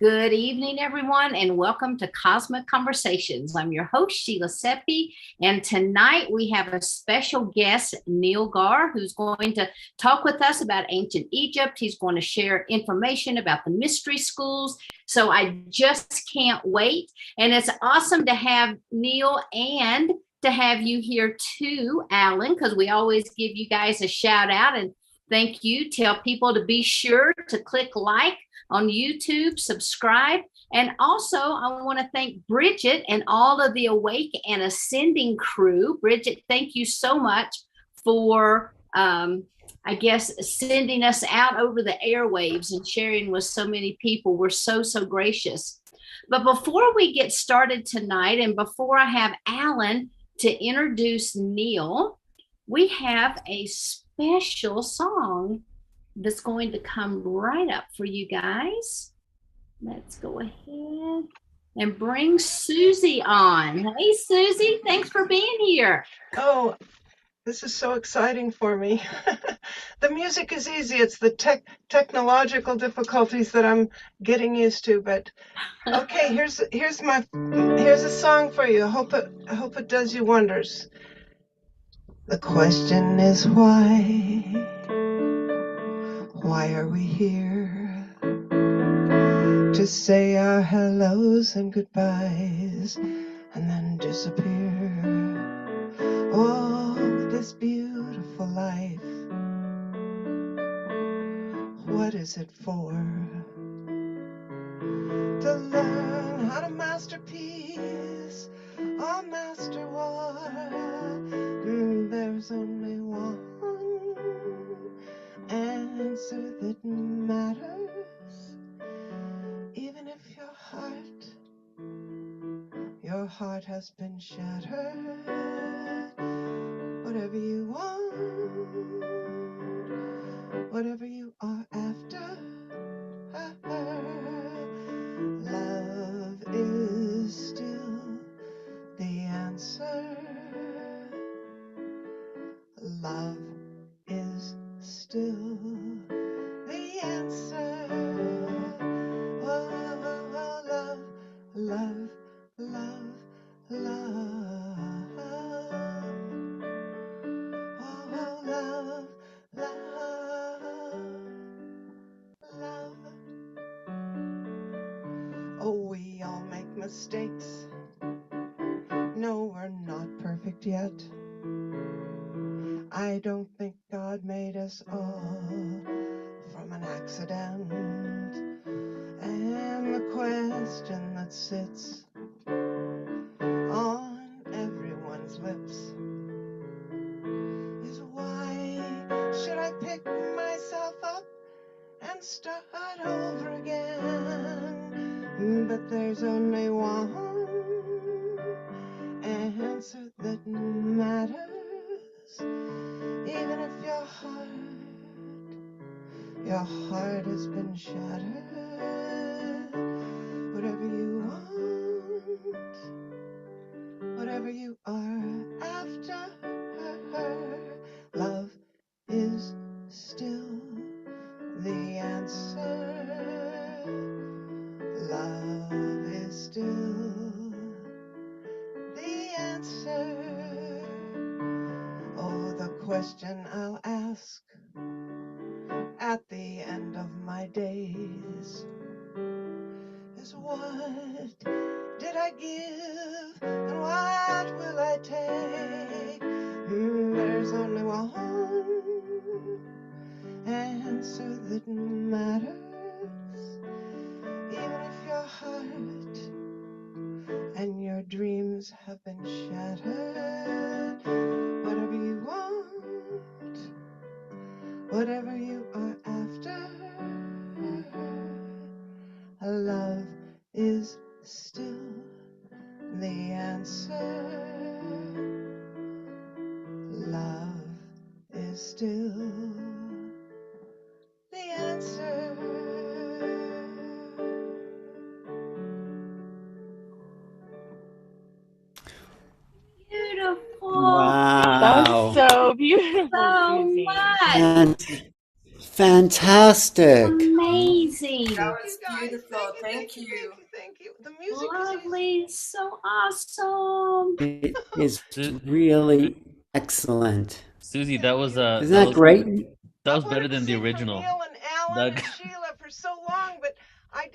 Good evening, everyone, and welcome to Cosmic Conversations. I'm your host, Sheila Seppi, and tonight we have a special guest, Neil Gaur, who's going to talk with us about ancient Egypt. He's going to share information about the mystery schools. So I just can't wait. And it's awesome to have Neil and to have you here too, Alan, because we always give you guys a shout out and thank you. Tell people to be sure to click like on YouTube, subscribe. And also, I want to thank Bridget and all of the Awake and Ascending crew. Bridget, thank you so much for, sending us out over the airwaves and sharing with so many people. We're so gracious. But before we get started tonight, and before I have Alan to introduce Neil, we have a special song that's going to come right up for you guys. Let's go ahead and bring Susie on. Hey, Susie, thanks for being here. Oh, this is so exciting for me. The music is easy. It's the technological difficulties that I'm getting used to. But okay, here's a song for you. I hope it does you wonders. The question is why? Why are we here? To say our hellos and goodbyes and then disappear. Oh, this beautiful life. What is it for? To learn how to master peace or master war. There's only one answer that matters. Even if your heart has been shattered. Whatever you want, whatever you are after, love is still the answer. Love is still the answer. Oh, love, love, love, love. Oh, love, love, love. Oh, we all make mistakes. No, we're not perfect yet. I don't think God made us all from an accident. And the question that sits on everyone's lips is why should I pick myself up and start over again? But there's only one answer that matters. Even if your heart has been shattered. Whatever you want, whatever you are after, love is still the answer. Love is still the answer. Oh, the question I'll ask at the end of my days is what did I give and what will I take? There's only one answer that matters. Even if your heart and your dreams have been shattered, whatever you want, whatever you are after, love is still the answer. Love is still the answer. Beautiful. Wow. That was so beautiful. So Susie. much. Fantastic. Amazing. That was guys. beautiful. Thank you. The music is easy. Lovely. So awesome. It is Su- really excellent. Susie, that was Isn't that great? that was I better wanted to than the sing for original. Neil and Alan Doug. and Sheila for so long, but I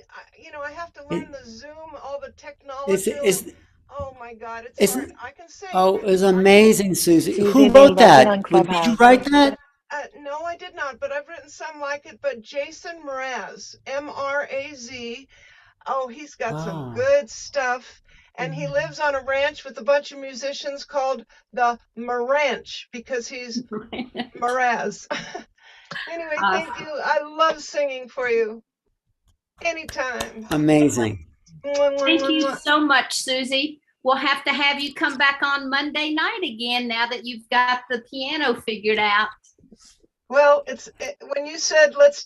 have to learn the Zoom, all the Is technology. is Oh my God, it's hard. isn't I can sing. oh, but it was it's hard. amazing, Susie. Who Susie's wrote a legend on that? Did you Clubhouse. write that? No, I did not, but I've written some like it. But Jason Mraz, Mraz. Oh, he's got some Oh, good stuff. And he lives on a ranch with a bunch of musicians called the Maranch because he's Mraz. Anyway, thank you. I love singing for you. Anytime. amazing. Thank you so much, Susie. We'll have to have you come back on Monday night again now that you've got the piano figured out. Well, when you said let's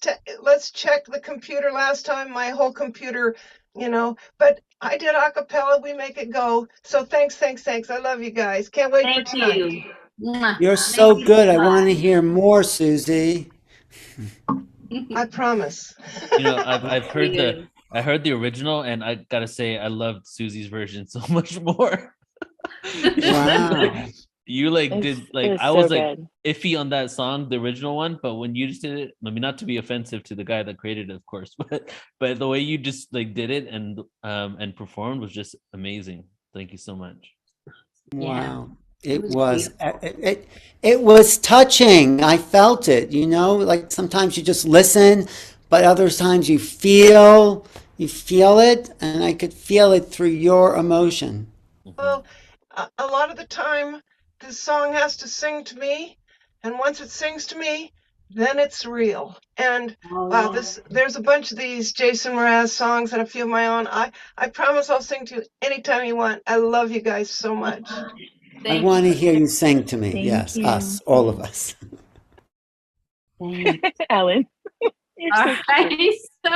check the computer last time, my whole computer, but I did a cappella. We make it go. So thanks. I love you guys. Can't wait for Thank tonight. you. Mwah. You're so Thank you good. I so want to much. hear more, Susie. I promise. You know, I've heard you. I heard the original, and I gotta say I loved Susie's version so much more. Wow. You like It's, did it like was I so was like good. iffy on that song, the original one, but when you just did it, I mean, not to be offensive to the guy that created it, of course, but the way you just like did it and performed was just amazing. Thank you so much. Wow. It It was was it was touching. I felt it, like sometimes you just listen, but other times you feel it, and I could feel it through your emotion. Well, a lot of the time, this song has to sing to me, and once it sings to me, then it's real. And wow, there's a bunch of these Jason Mraz songs and a few of my own. I promise I'll sing to you anytime you want. I love you guys so much. I Thank want to you. hear you sing to me. Thank Yes, you. us, all of us. Thank Ellen, you're All so right. cute. So,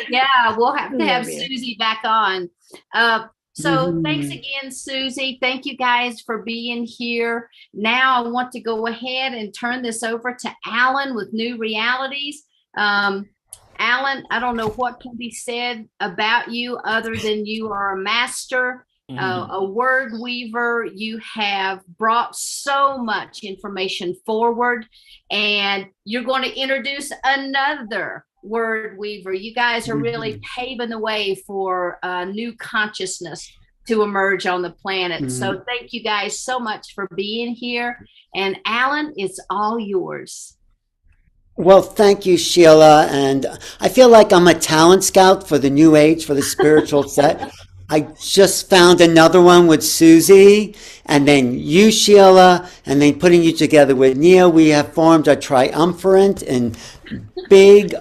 yeah, we'll have to have Love you. Susie back on. So thanks Mhm. again, Susie. Thank you guys for being here. Now I want to go ahead and turn this over to Alan with New Realities. Alan, I don't know what can be said about you other than you are a master, a word weaver. You have brought so much information forward, and you're going to introduce another word weaver. You guys are really paving the way for a new consciousness to emerge on the planet. So thank you guys so much for being here. And Alan, it's all yours. Well, thank you, Sheila. And I feel like I'm a talent scout for the new age, for the spiritual set. I just found another one with Susie, and then you, Sheila, and then putting you together with Neil. We have formed a triumvirate in big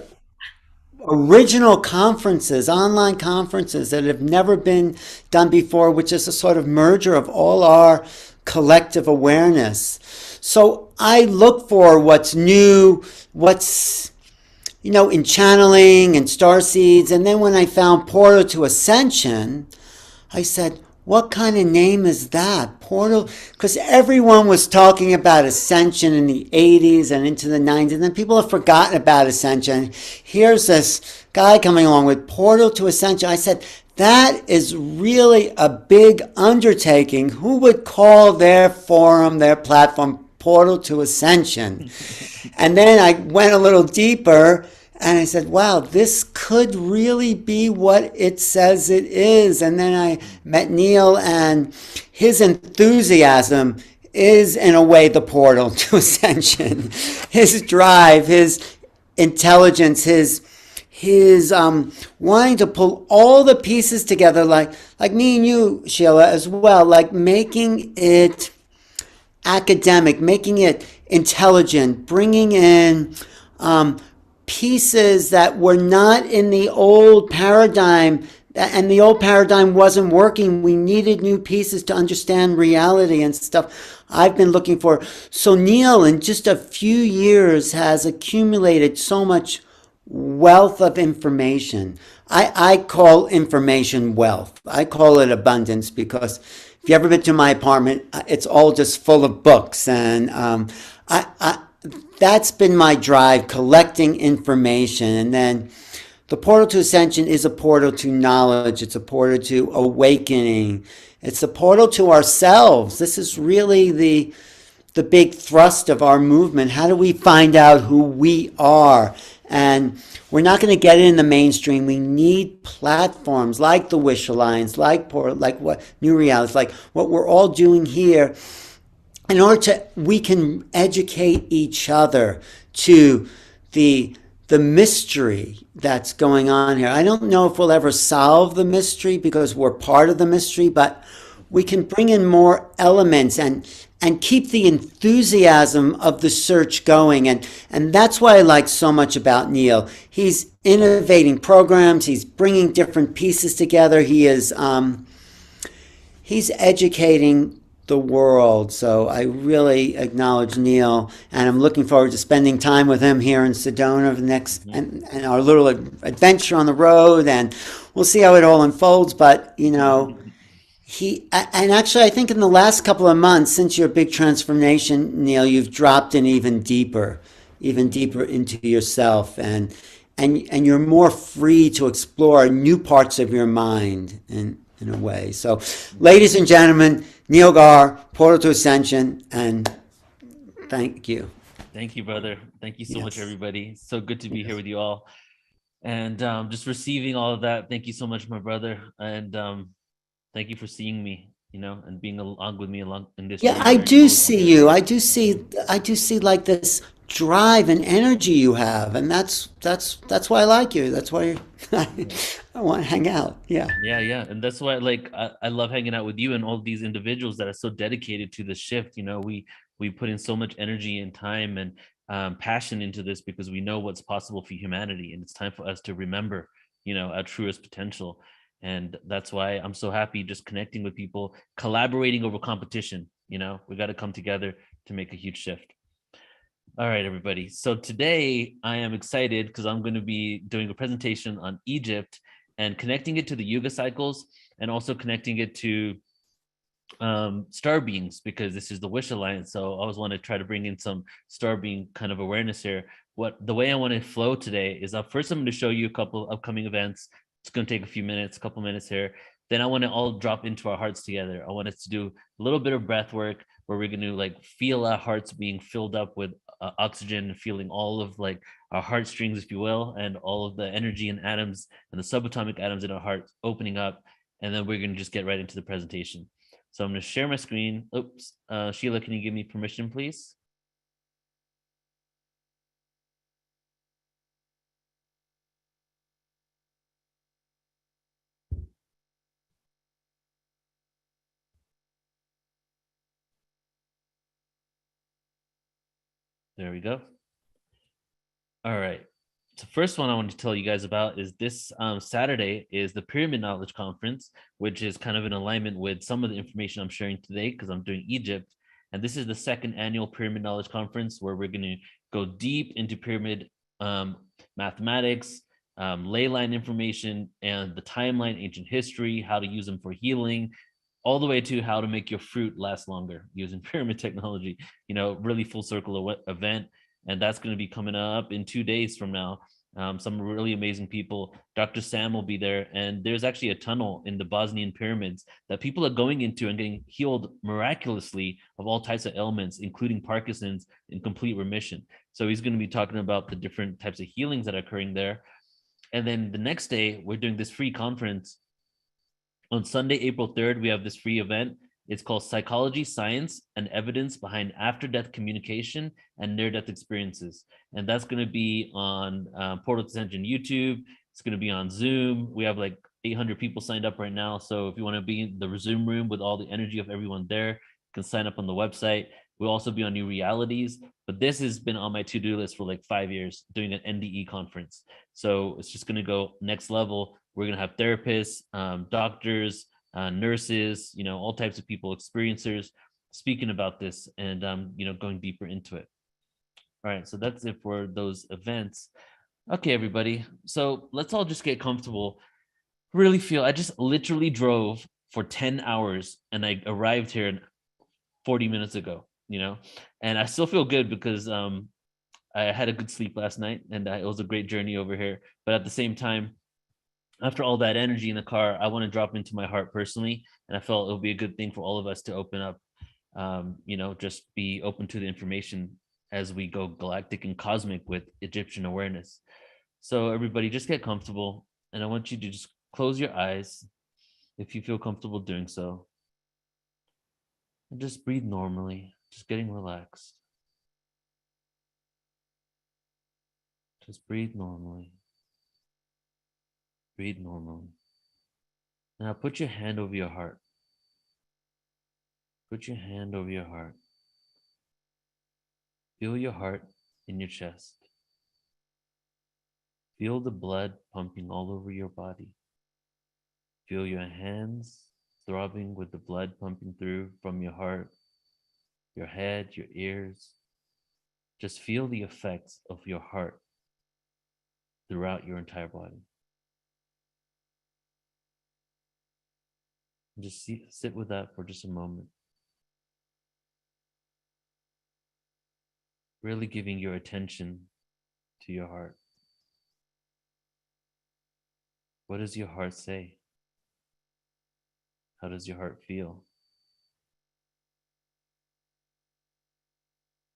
original conferences, online conferences that have never been done before, which is a sort of merger of all our collective awareness. So I look for what's new, what's in channeling and star seeds. And then when I found Portal to Ascension, I said, what kind of name is that? Portal? Because everyone was talking about Ascension in the 80s and into the 90s, and then people have forgotten about Ascension. Here's this guy coming along with Portal to Ascension. I said, that is really a big undertaking. Who would call their forum, their platform, Portal to Ascension? And then I went a little deeper, and I said, wow, this could really be what it says it is. And then I met Neil, and his enthusiasm is, in a way, the portal to ascension. His drive, his intelligence, his wanting to pull all the pieces together, like me and you, Sheila, as well, like making it academic, making it intelligent, bringing in pieces that were not in the old paradigm, and the old paradigm wasn't working. We needed new pieces to understand reality and stuff I've been looking for. So Neil, in just a few years, has accumulated so much wealth of information. I call information wealth. I call it abundance, because if you ever been to my apartment, it's all just full of books. And that's been my drive, collecting information. And then The portal to ascension is a portal to knowledge. It's a portal to awakening. It's a portal to ourselves. This is really the big thrust of our movement. How do we find out who we are? And we're not going to get it in the mainstream. We need platforms like the Wish Alliance, like Portal, like what New Realities, like what we're all doing here, in order to we can educate each other to the mystery that's going on here. I don't know if we'll ever solve the mystery because we're part of the mystery, but we can bring in more elements and keep the enthusiasm of the search going. And that's why I like so much about Neil. He's innovating programs. He's bringing different pieces together. He's educating the world. So I really acknowledge Neil, and I'm looking forward to spending time with him here in Sedona the next and our little adventure on the road, and we'll see how it all unfolds. But actually I think in the last couple of months since your big transformation, Neil, you've dropped in even deeper into yourself, and you're more free to explore new parts of your mind in a way. So ladies and gentlemen, Neil Gaur, Portal to Ascension, and thank you. Thank you, brother. Thank you so much, Yes. everybody. So good to be here with you all. And just receiving all of that. Thank you so much, my brother. And thank you for seeing me, and being along with me along in this. Yeah, journey. I do see you. I do see like this drive and energy you have, and that's why I like you. That's why I want to hang out. Yeah. Yeah. And that's why I love hanging out with you and all these individuals that are so dedicated to the shift. We put in so much energy and time and passion into this because we know what's possible for humanity, and it's time for us to remember, our truest potential. And that's why I'm so happy just connecting with people, collaborating over competition. We got to come together to make a huge shift. All right, everybody. So today I am excited because I'm going to be doing a presentation on Egypt and connecting it to the yuga cycles, and also connecting it to star beings, because this is the Wish Alliance. So I always want to try to bring in some star being kind of awareness here. The way I want to flow today is first I'm going to show you a couple upcoming events. It's going to take a couple minutes here. Then I want to all drop into our hearts together. I want us to do a little bit of breath work where we're going to feel our hearts being filled up with oxygen, feeling all of our heartstrings, if you will, and all of the energy and atoms and the subatomic atoms in our heart opening up. And then we're going to just get right into the presentation. So I'm going to share my screen. Oops. Sheila, can you give me permission, please? There we go. All right. So first one I want to tell you guys about is this Saturday is the Pyramid Knowledge Conference, which is kind of in alignment with some of the information I'm sharing today because I'm doing Egypt. And this is the second annual Pyramid Knowledge Conference where we're going to go deep into pyramid mathematics, ley line information, and the timeline, ancient history, how to use them for healing, all the way to how to make your fruit last longer using pyramid technology, really full circle event. And that's going to be coming up in 2 days from now. Some really amazing people. Dr. Sam will be there. And there's actually a tunnel in the Bosnian pyramids that people are going into and getting healed miraculously of all types of ailments, including Parkinson's, in complete remission. So he's going to be talking about the different types of healings that are occurring there. And then the next day, we're doing this free conference. On Sunday, April 3rd, we have this free event. It's called Psychology, Science, and Evidence Behind After-Death Communication and Near-Death Experiences. And that's going to be on Portal to Ascension YouTube. It's going to be on Zoom. We have 800 people signed up right now. So if you want to be in the Zoom room with all the energy of everyone there, you can sign up on the website. We'll also be on New Realities. But this has been on my to-do list for 5 years, doing an NDE conference. So it's just going to go next level. We're going to have therapists, doctors, nurses, all types of people, experiencers speaking about this and, going deeper into it. All right, so that's it for those events. Okay, everybody. So let's all just get comfortable. Really feel, I just literally drove for 10 hours and I arrived here 40 minutes ago, and I still feel good because I had a good sleep last night, and it was a great journey over here. But at the same time, after all that energy in the car, I want to drop into my heart personally, and I felt it would be a good thing for all of us to open up. Just be open to the information as we go galactic and cosmic with Egyptian awareness. So everybody, just get comfortable, and I want you to just close your eyes if you feel comfortable doing so, and just breathe normally, just getting relaxed. Just breathe normally. Breathe normally. Now put your hand over your heart. Put your hand over your heart. Feel your heart in your chest. Feel the blood pumping all over your body. Feel your hands throbbing with the blood pumping through from your heart, your head, your ears. Just feel the effects of your heart throughout your entire body. And just sit with that for just a moment. Really giving your attention to your heart. What does your heart say? How does your heart feel?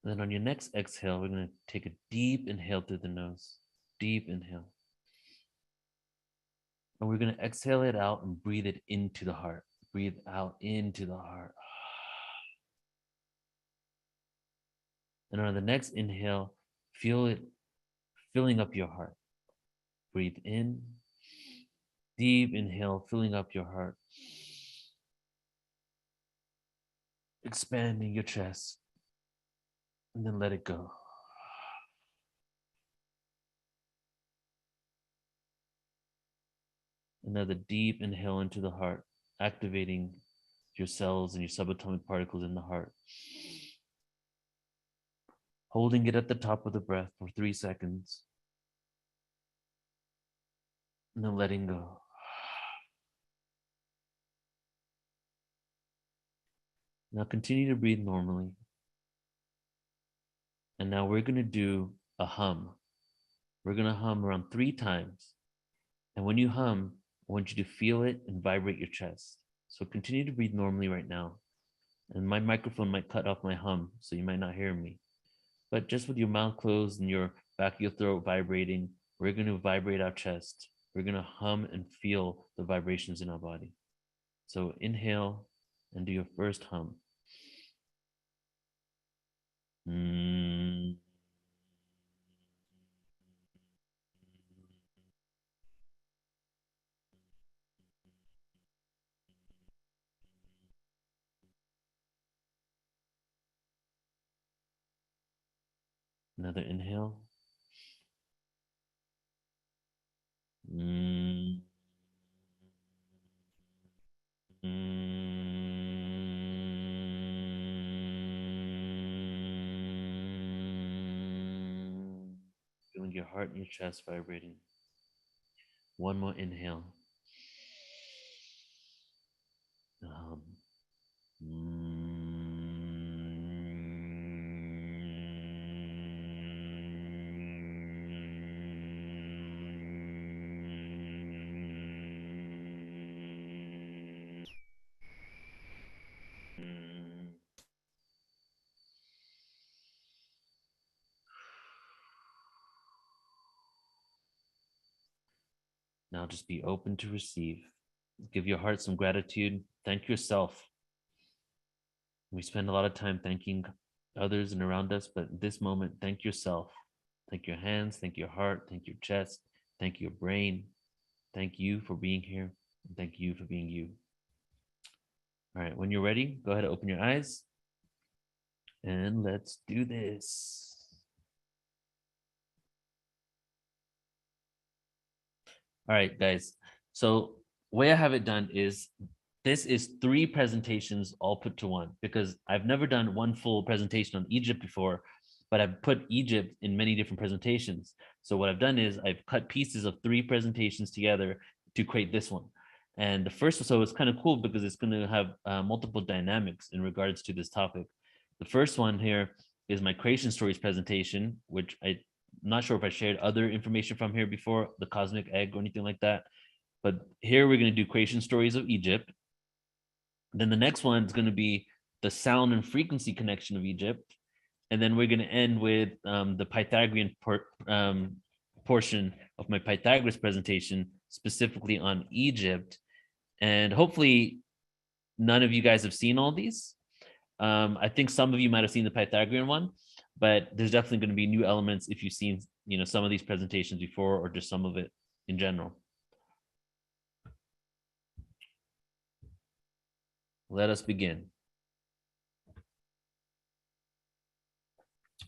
And then on your next exhale, we're going to take a deep inhale through the nose. Deep inhale. And we're going to exhale it out and breathe it into the heart. Breathe out into the heart. And on the next inhale, feel it filling up your heart. Breathe in. Deep inhale, filling up your heart. Expanding your chest. And then let it go. Another deep inhale into the heart, activating your cells and your subatomic particles in the heart. Holding it at the top of the breath for 3 seconds. And then letting go. Now continue to breathe normally. And now we're going to do a hum. We're going to hum around 3 times. And when you hum, I want you to feel it and vibrate your chest. So continue to breathe normally right now. And my microphone might cut off my hum, so you might not hear me. But just with your mouth closed and your back of your throat vibrating, we're going to vibrate our chest. We're going to hum and feel the vibrations in our body. So inhale and do your first hum. Another inhale. Feeling your heart and your chest vibrating. One more inhale. Now just be open to receive. Give your heart some gratitude. Thank yourself. We spend a lot of time thanking others and around us, but in this moment, thank yourself. Thank your hands, thank your heart, thank your chest, thank your brain. Thank you for being here. And thank you for being you. All right, when you're ready, go ahead and open your eyes. And let's do this. All right, guys. So the way I have it done is this is 3 presentations all put to one, because I've never done one full presentation on Egypt before, but I've put Egypt in many different presentations. So what I've done is I've cut pieces of 3 presentations together to create this one. And the first, so it's kind of cool because it's going to have multiple dynamics in regards to this topic. The first one here is my creation stories presentation, which I'm not sure if I shared other information from here before, the cosmic egg or anything like that. But here we're going to do creation stories of Egypt. Then the next one is going to be the sound and frequency connection of Egypt. And then we're going to end with the Pythagorean portion of my Pythagoras presentation, specifically on Egypt. And hopefully none of you guys have seen all these. I think some of you might have seen the Pythagorean one, but there's definitely going to be new elements if you've seen, some of these presentations before or just some of it in general. Let us begin.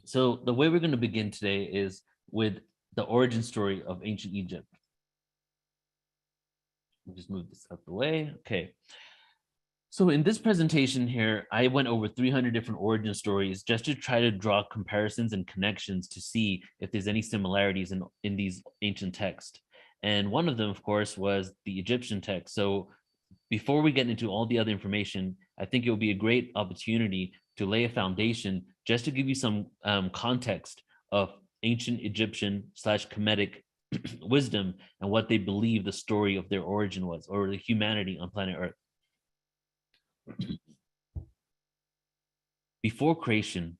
So the way we're going to begin today is with the origin story of ancient Egypt. Let me just move this out the way. Okay. So in this presentation here, I went over 300 different origin stories just to try to draw comparisons and connections to see if there's any similarities in these ancient texts. And one of them, of course, was the Egyptian text. So before we get into all the other information, I think it will be a great opportunity to lay a foundation just to give you some context of ancient Egyptian / Kemetic wisdom and what they believe the story of their origin was, or the humanity on planet Earth. Before creation,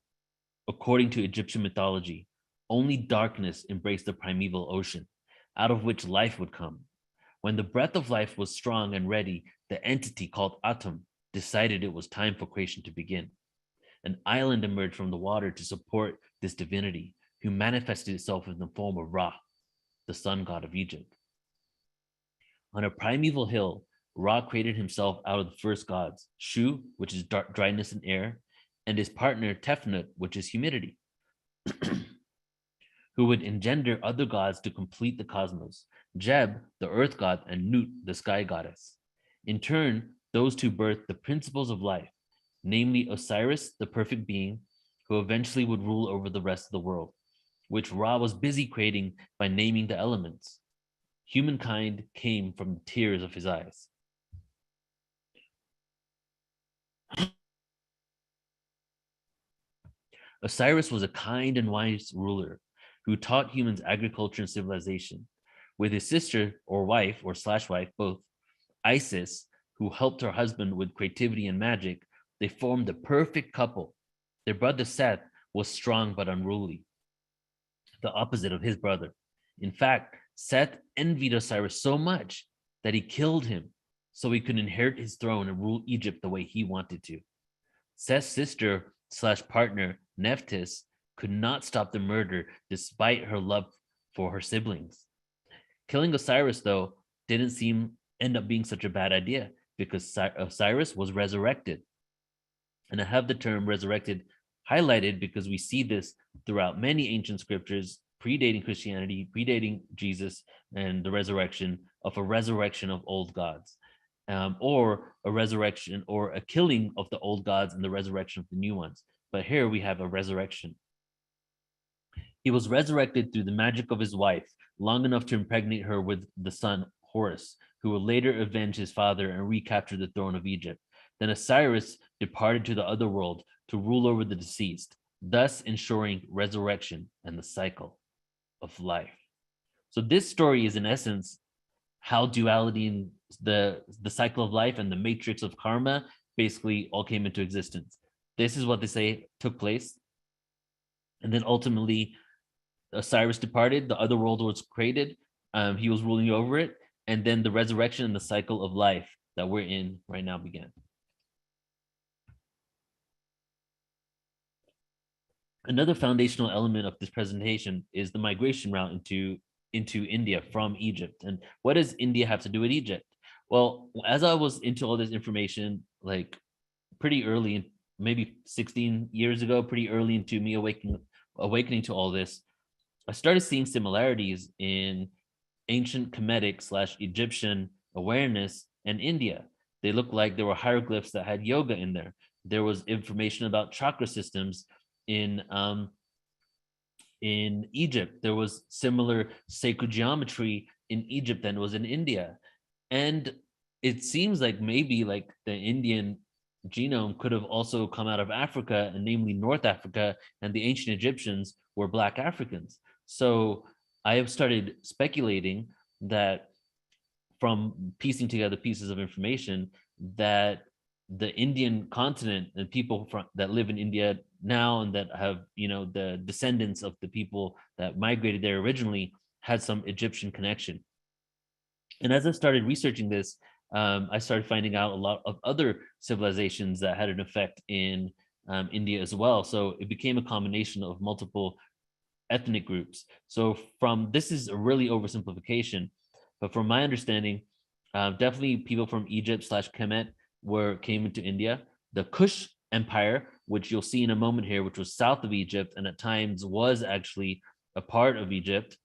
according to Egyptian mythology, only darkness embraced the primeval ocean, out of which life would come. When the breath of life was strong and ready, the entity called Atum decided it was time for creation to begin. An island emerged from the water to support this divinity, who manifested itself in the form of Ra, the sun god of Egypt. On a primeval hill, Ra created himself out of the first gods, Shu, which is dryness and air, and his partner Tefnut, which is humidity, who would engender other gods to complete the cosmos, Jeb, the earth god, and Nut, the sky goddess. In turn, those two birthed the principles of life, namely Osiris, the perfect being, who eventually would rule over the rest of the world, which Ra was busy creating by naming the elements. Humankind came from the tears of his eyes. Osiris was a kind and wise ruler who taught humans agriculture and civilization. With his sister or wife or / wife, both, Isis, who helped her husband with creativity and magic, they formed a perfect couple. Their brother Seth was strong but unruly, the opposite of his brother. In fact, Seth envied Osiris so much that he killed him so he could inherit his throne and rule Egypt the way he wanted to. Seth's sister / partner, Nephthys, could not stop the murder despite her love for her siblings. Killing Osiris, though, didn't end up being such a bad idea because Osiris was resurrected. And I have the term resurrected highlighted because we see this throughout many ancient scriptures predating Christianity, predating Jesus and the resurrection of old gods, or a resurrection or a killing of the old gods and the resurrection of the new ones. But here we have a resurrection. He was resurrected through the magic of his wife, long enough to impregnate her with the son Horus, who would later avenge his father and recapture the throne of Egypt. Then Osiris departed to the other world to rule over the deceased, thus ensuring resurrection and the cycle of life. So this story is in essence how duality in the cycle of life and the matrix of karma basically all came into existence. This is what they say took place. And then ultimately Osiris departed, the other world was created, he was ruling over it, and then the resurrection and the cycle of life that we're in right now began. Another foundational element of this presentation is the migration route into India from Egypt. And what does India have to do with Egypt? Well, as I was into all this information, like pretty early, maybe 16 years ago, pretty early into me awakening to all this, I started seeing similarities in ancient Kemetic / Egyptian awareness and India. They looked like there were hieroglyphs that had yoga in there. There was information about chakra systems in Egypt. There was similar sacred geometry in Egypt than was in India. And it seems like maybe like the Indian genome could have also come out of Africa, and namely North Africa, and the ancient Egyptians were Black Africans. So I have started speculating that, from piecing together pieces of information, that the Indian continent and people that live in India now, and that have, the descendants of the people that migrated there originally, had some Egyptian connection. And as I started researching this, I started finding out a lot of other civilizations that had an effect in India as well. So it became a combination of multiple ethnic groups. So this is a really oversimplification, but from my understanding, definitely people from Egypt / Kemet came into India. The Kush Empire, which you'll see in a moment here, which was south of Egypt and at times was actually a part of Egypt.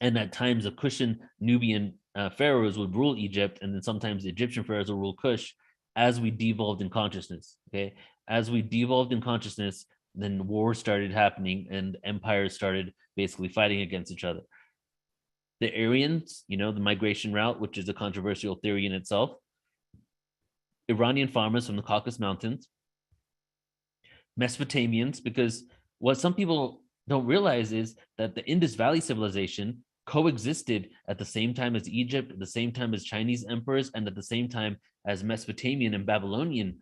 And at times the Kushan Nubian pharaohs would rule Egypt, and then sometimes the Egyptian pharaohs would rule Kush, as we devolved in consciousness. Okay, as we devolved in consciousness, then wars started happening and empires started basically fighting against each other. The Aryans, the migration route, which is a controversial theory in itself. Iranian farmers from the Caucasus Mountains. Mesopotamians, because what some people don't realize is that the Indus Valley civilization coexisted at the same time as Egypt, at the same time as Chinese emperors, and at the same time as Mesopotamian and Babylonian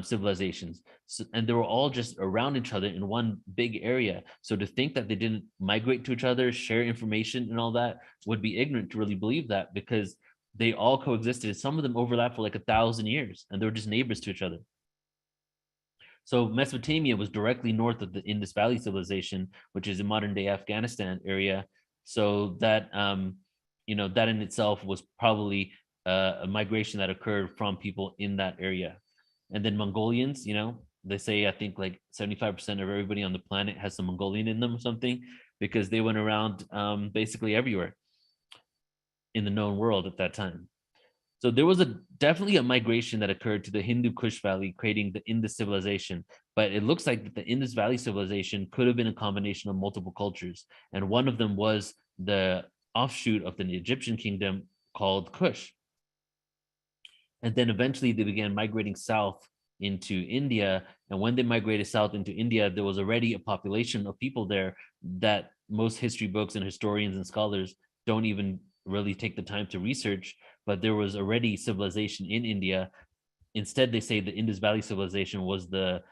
civilizations. So, and they were all just around each other in one big area. So to think that they didn't migrate to each other, share information and all that, would be ignorant to really believe that, because they all coexisted. Some of them overlapped for like 1,000 years, and they were just neighbors to each other. So Mesopotamia was directly north of the Indus Valley civilization, which is in modern day Afghanistan area. So that, that in itself was probably a migration that occurred from people in that area. And then Mongolians, they say, I think like 75% of everybody on the planet has some Mongolian in them or something, because they went around basically everywhere in the known world at that time. So there was definitely a migration that occurred to the Hindu Kush Valley, creating the Indus civilization. But it looks like the Indus Valley civilization could have been a combination of multiple cultures. And one of them was the offshoot of the Egyptian kingdom called Kush. And then eventually they began migrating south into India. And when they migrated south into India, there was already a population of people there that most history books and historians and scholars don't even really take the time to research. But there was already civilization in India. Instead, they say the Indus Valley civilization was the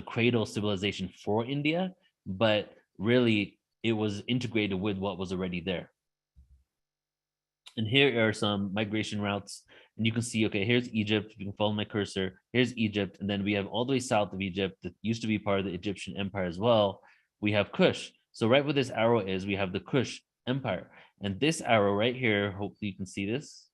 cradle civilization for India, but really it was integrated with what was already there. And here are some migration routes. And you can see, okay, here's Egypt. You can follow my cursor. Here's Egypt. And then we have all the way south of Egypt that used to be part of the Egyptian empire as well. We have Kush. So right where this arrow is, we have the Kush empire. And this arrow right here, hopefully you can see this,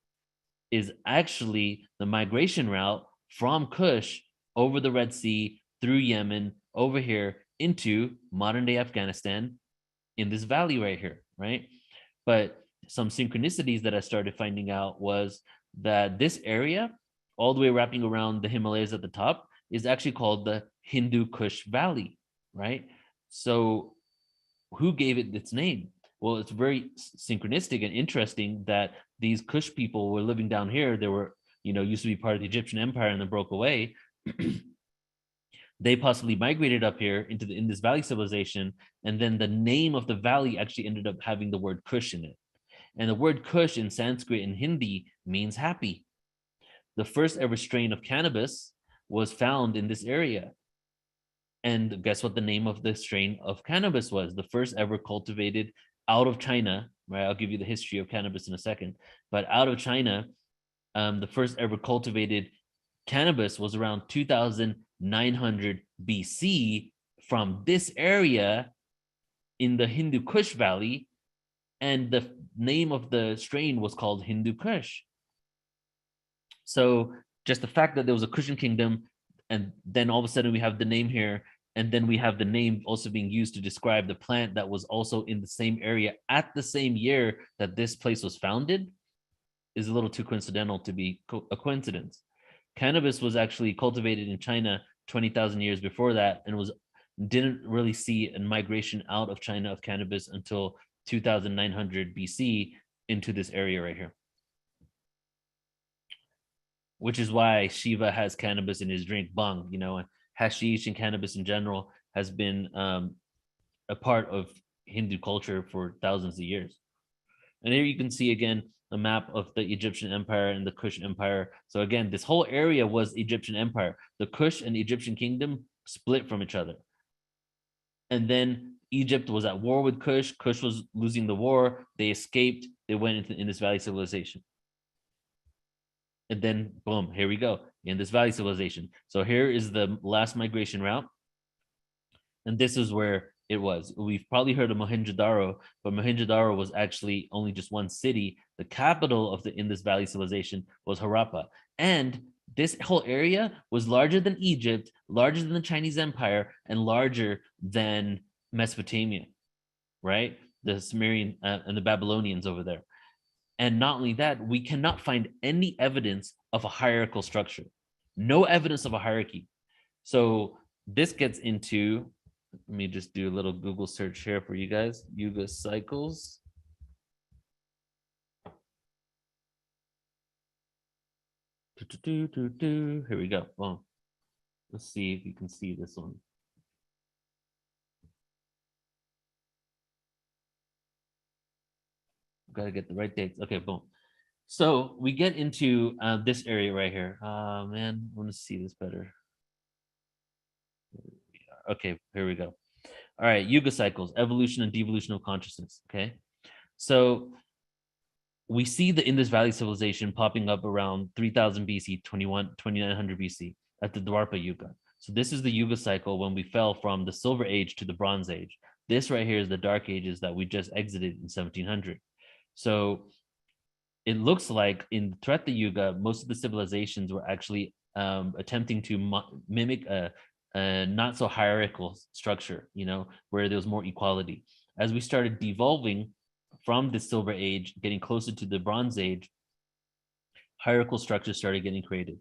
is actually the migration route from Kush over the Red Sea, through Yemen, over here into modern day Afghanistan in this valley right here, right? But some synchronicities that I started finding out was that this area, all the way wrapping around the Himalayas at the top, is actually called the Hindu Kush Valley, right? So who gave it its name? Well, it's very synchronistic and interesting that these Kush people were living down here. They were, used to be part of the Egyptian empire and then broke away. They possibly migrated up here into the Indus Valley civilization. And then the name of the valley actually ended up having the word Kush in it. And the word Kush in Sanskrit and Hindi means happy. The first ever strain of cannabis was found in this area. And guess what the name of the strain of cannabis was? The first ever cultivated out of China, right? I'll give you the history of cannabis in a second. But out of China, the first ever cultivated cannabis was around 2,900 BC from this area in the Hindu Kush Valley. And the name of the strain was called Hindu Kush. So just the fact that there was a Kushan kingdom, and then all of a sudden we have the name here, and then we have the name also being used to describe the plant that was also in the same area at the same year that this place was founded, is a little too coincidental to be a coincidence. Cannabis was actually cultivated in China 20,000 years before that, and didn't really see a migration out of China of cannabis until 2,900 BC into this area right here. which is why Shiva has cannabis in his drink, bhang, you know, and hashish and cannabis in general has been a part of Hindu culture for thousands of years. And here you can see again a map of the Egyptian Empire and the Kush Empire. So again, this whole area was Egyptian Empire. The Kush and Egyptian kingdom split from each other. And then Egypt was at war with Kush. Kush was losing the war. They escaped. They went into Indus Valley civilization. And then, boom, here we go, Indus Valley civilization. So here is the last migration route. And this is where it was. We've probably heard of Mohenjo-daro, but Mohenjo-daro was actually only just one city. The capital of the Indus Valley civilization was Harappa. And this whole area was larger than Egypt, larger than the Chinese Empire, and larger than Mesopotamia, right? The Sumerian and the Babylonians over there. And not only that, we cannot find any evidence of a hierarchical structure. No evidence of a hierarchy. So this gets into, let me just do a little Google search here for you guys. Yuga cycles. Here we go. Oh, let's see if you can see this one. Got to get the right dates. Okay, boom. So we get into this area right here. Man, I want to see this better. Okay, here we go. All right, Yuga cycles, evolution and devolution of consciousness. Okay, so we see the Indus Valley civilization popping up around 3000 BC, 2900 BC at the Dwapara Yuga. So this is the Yuga cycle when we fell from the Silver Age to the Bronze Age. This right here is the Dark Ages that we just exited in 1700. So it looks like in Treta Yuga, most of the civilizations were actually attempting to mimic a not so hierarchical structure, you know, where there was more equality. As we started devolving from the Silver Age, getting closer to the Bronze Age, hierarchical structures started getting created.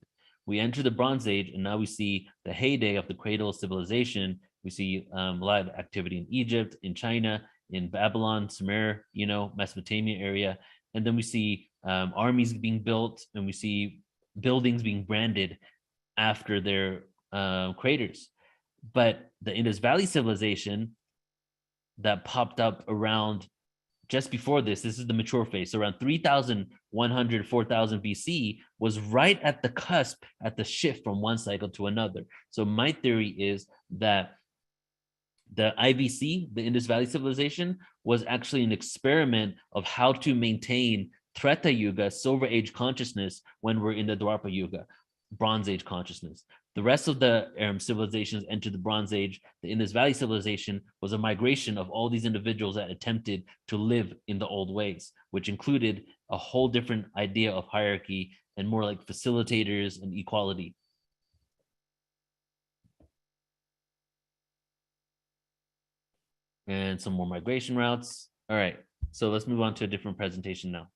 We enter the Bronze Age, and now we see the heyday of the cradle of civilization. We see a lot of activity in Egypt, in China, in Babylon, Sumer, you know, Mesopotamia area. And then we see armies being built, and we see buildings being branded after their craters. But the Indus Valley civilization that popped up around just before this is the mature phase. So around 3100, 4000 BC was right at the cusp, at the shift from one cycle to another. So my theory is that the IVC, the Indus Valley civilization, was actually an experiment of how to maintain Treta Yuga, Silver Age consciousness when we're in the Dwapara Yuga, Bronze Age consciousness. The rest of the civilizations entered the Bronze Age. The Indus Valley civilization was a migration of all these individuals that attempted to live in the old ways, which included a whole different idea of hierarchy and more like facilitators and equality. And some more migration routes. All right, so let's move on to a different presentation now.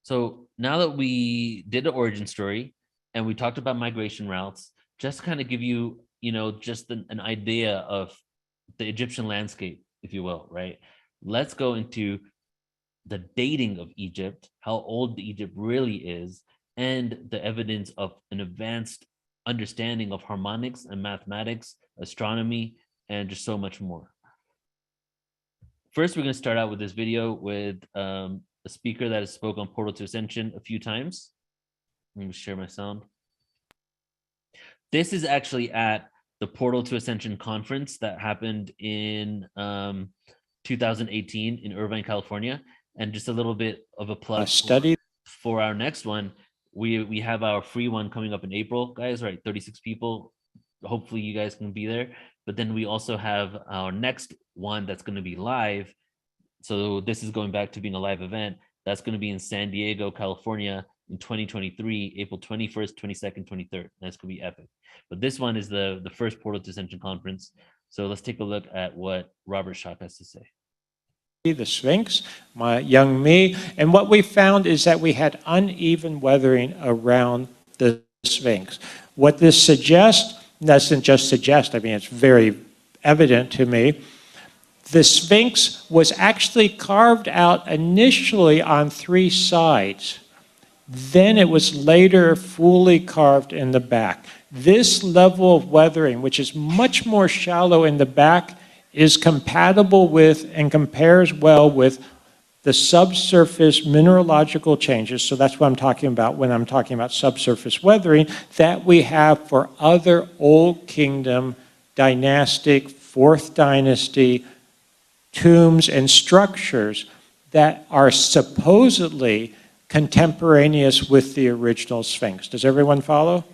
So now that we did the origin story and we talked about migration routes, just to kind of give you, you know, just an idea of the Egyptian landscape, if you will, right? Let's go into the dating of Egypt, how old Egypt really is, and the evidence of an advanced understanding of harmonics and mathematics, astronomy, and just so much more. First, we're going to start out with this video with a speaker that has spoke on Portal to Ascension a few times. Let me share my sound. This is actually at the Portal to Ascension conference that happened in 2018 in Irvine, California. And just a little bit of a plug for our next one. We have our free one coming up in April, guys, right? 36 people. Hopefully you guys can be there. But then we also have our next one that's going to be live. So this is going back to being a live event. That's going to be in San Diego, California in 2023, April 21st, 22nd, 23rd. That's going to be epic. But this one is the first Portal to Ascension conference. So let's take a look at what Robert Schock has to say. The Sphinx, my young me, and what we found is that we had uneven weathering around the Sphinx. What this suggests, doesn't just suggest, I mean, it's very evident to me, The Sphinx was actually carved out initially on 3 sides. Then it was later fully carved in the back. This level of weathering, which is much more shallow in the back, is compatible with and compares well with the subsurface mineralogical changes, so that's what I'm talking about when I'm talking about subsurface weathering, that we have for other Old Kingdom, dynastic, 4th dynasty tombs and structures that are supposedly contemporaneous with the original Sphinx. Does everyone follow?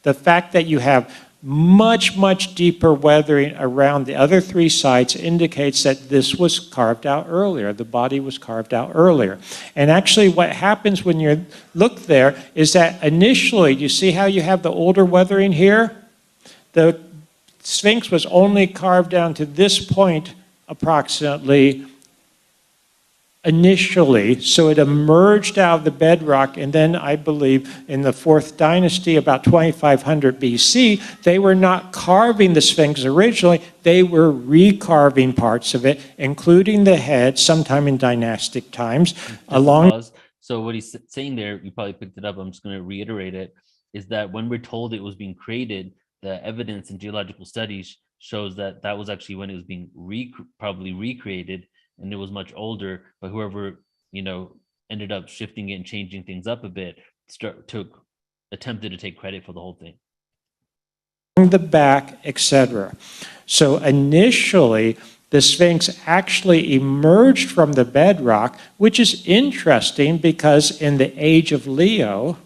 The fact that you have much, much deeper weathering around the other 3 sides indicates that this was carved out earlier. The body was carved out earlier. And actually what happens when you look there is that initially, you see how you have the older weathering here? The Sphinx was only carved down to this point approximately initially, so it emerged out of the bedrock, and then I believe in the 4th dynasty, about 2500 BC, they were not carving the Sphinx originally, they were recarving parts of it, including the head, sometime in dynastic times, along. So what he's saying there, you probably picked it up, I'm just going to reiterate it, is that when we're told it was being created, the evidence in geological studies shows that that was actually when it was being probably recreated, and it was much older, but whoever, you know, ended up shifting it and changing things up a bit, attempted to take credit for the whole thing. The back, etc. So initially, the Sphinx actually emerged from the bedrock, which is interesting because in the age of Leo,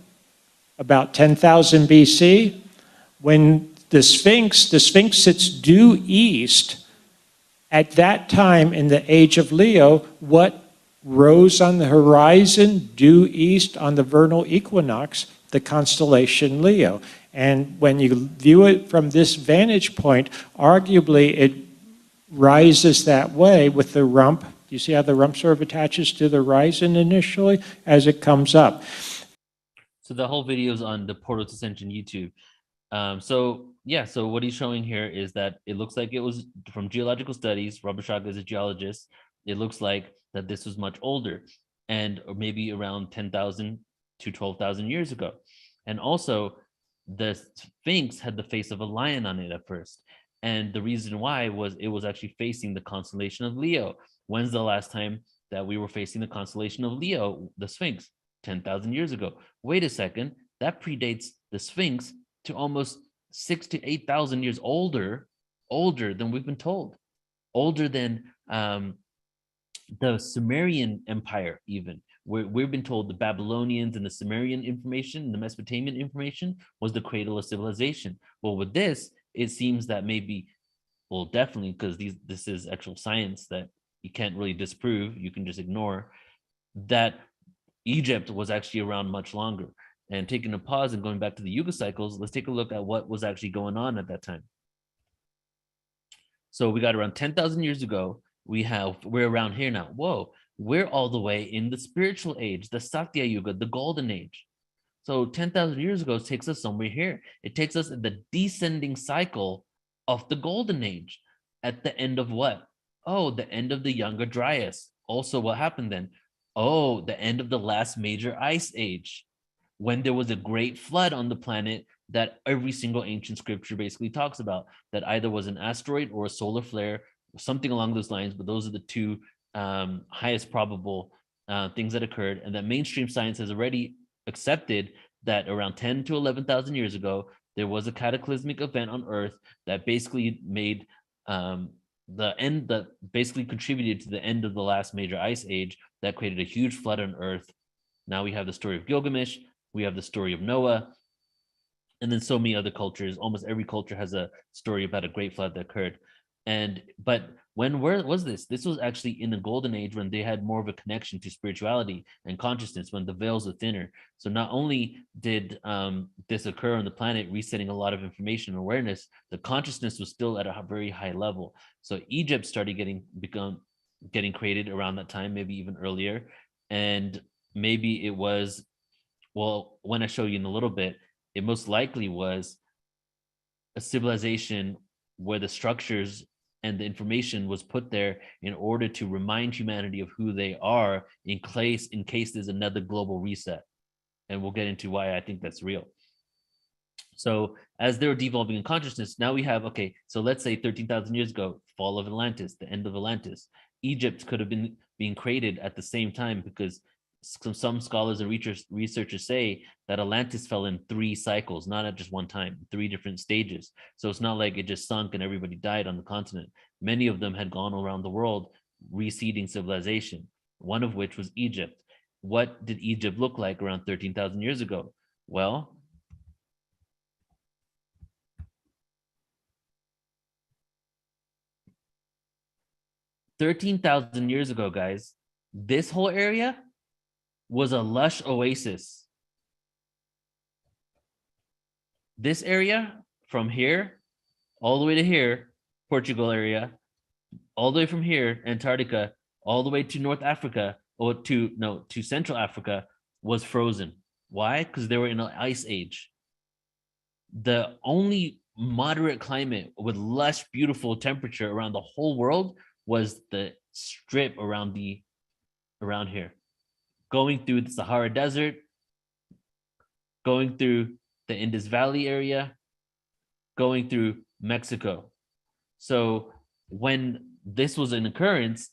about 10,000 BC, when the Sphinx sits due east. At that time in the age of Leo, what rose on the horizon due east on the vernal equinox? The constellation Leo. And when you view it from this vantage point, arguably it rises that way with the rump. You see how the rump sort of attaches to the horizon initially as it comes up? So the whole video is on the Portal to Ascension YouTube. So what he's showing here is that it looks like it was from geological studies. Rabashaka is a geologist. It looks like that this was much older, and or maybe around 10,000 to 12,000 years ago. And also, the Sphinx had the face of a lion on it at first. And the reason why was it was actually facing the constellation of Leo. When's the last time that we were facing the constellation of Leo, the Sphinx? 10,000 years ago. Wait a second, that predates the Sphinx to almost 6,000 to 8,000 years older than we've been told, older than the Sumerian Empire even. We've been told the Babylonians and the Sumerian information, the Mesopotamian information was the cradle of civilization. Well, with this, it seems that maybe, well, definitely, because this is actual science that you can't really disprove, you can just ignore, that Egypt was actually around much longer. And taking a pause and going back to the yuga cycles, let's take a look at what was actually going on at that time. So we got around 10,000 years ago, we're around here now. Whoa, we're all the way in the spiritual age, the Satya Yuga, the golden age. So 10,000 years ago takes us somewhere here. It takes us in the descending cycle of the golden age. At the end of what? Oh, the end of the Younger Dryas. Also, what happened then? Oh, the end of the last major ice age, when there was a great flood on the planet that every single ancient scripture basically talks about, that either was an asteroid or a solar flare, something along those lines, but those are the two highest probable things that occurred, and that mainstream science has already accepted that around 10 to 11,000 years ago, there was a cataclysmic event on Earth that basically made that basically contributed to the end of the last major ice age that created a huge flood on Earth. Now we have the story of Gilgamesh, we have the story of Noah, and then so many other cultures. Almost every culture has a story about a great flood that occurred. But where was this? This was actually in the golden age, when they had more of a connection to spirituality and consciousness, when the veils were thinner. So not only did this occur on the planet, resetting a lot of information and awareness, the consciousness was still at a very high level. So Egypt started getting created around that time, maybe even earlier. And maybe it was, well, when I show you in a little bit, it most likely was a civilization where the structures and the information was put there in order to remind humanity of who they are in case there's another global reset. And we'll get into why I think that's real. So as they were devolving in consciousness, now we have, okay, so let's say 13,000 years ago, fall of Atlantis, the end of Atlantis. Egypt could have been being created at the same time, because some scholars and researchers say that Atlantis fell in 3 cycles, not at just one time, 3 different stages. So it's not like it just sunk and everybody died on the continent. Many of them had gone around the world, reseeding civilization, one of which was Egypt. What did Egypt look like around 13,000 years ago? Well, $13,000 years ago, guys, this whole area was a lush oasis. This area from here all the way to here, Portugal area, all the way from here, Antarctica, all the way to North Africa, or to Central Africa, was frozen. Why? Because they were in an ice age. The only moderate climate with lush, beautiful temperature around the whole world was the strip around here, going through the Sahara Desert, going through the Indus Valley area, going through Mexico. So when this was an occurrence,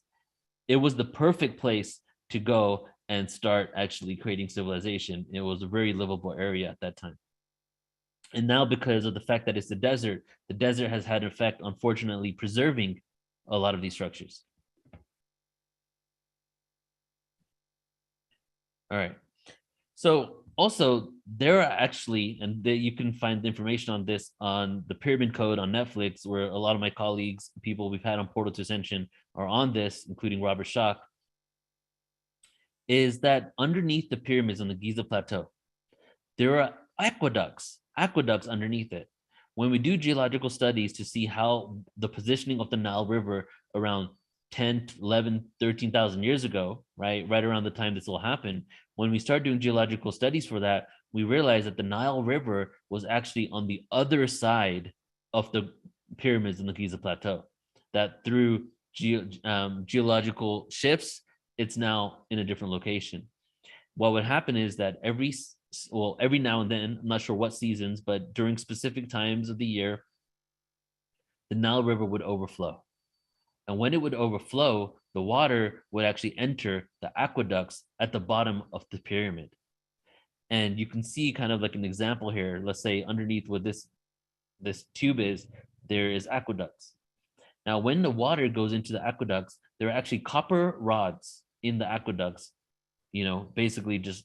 it was the perfect place to go and start actually creating civilization. It was a very livable area at that time. And now, because of the fact that it's the desert has had an effect, unfortunately, preserving a lot of these structures. All right. So also, there are actually, and you can find the information on this on the Pyramid Code on Netflix, where a lot of my colleagues, people we've had on Portal to Ascension, are on this, including Robert Schoch, is that underneath the pyramids on the Giza Plateau, there are aqueducts underneath it. When we do geological studies to see how the positioning of the Nile River around 10, 11, 13,000 years ago, right around the time this will happen, when we start doing geological studies for that, we realize that the Nile River was actually on the other side of the pyramids in the Giza Plateau, that through geological shifts, it's now in a different location. What would happen is that every now and then, I'm not sure what seasons, but during specific times of the year, the Nile River would overflow. And when it would overflow, the water would actually enter the aqueducts at the bottom of the pyramid. And you can see kind of like an example here. Let's say underneath what this tube is, there is aqueducts. Now, when the water goes into the aqueducts, there are actually copper rods in the aqueducts, basically just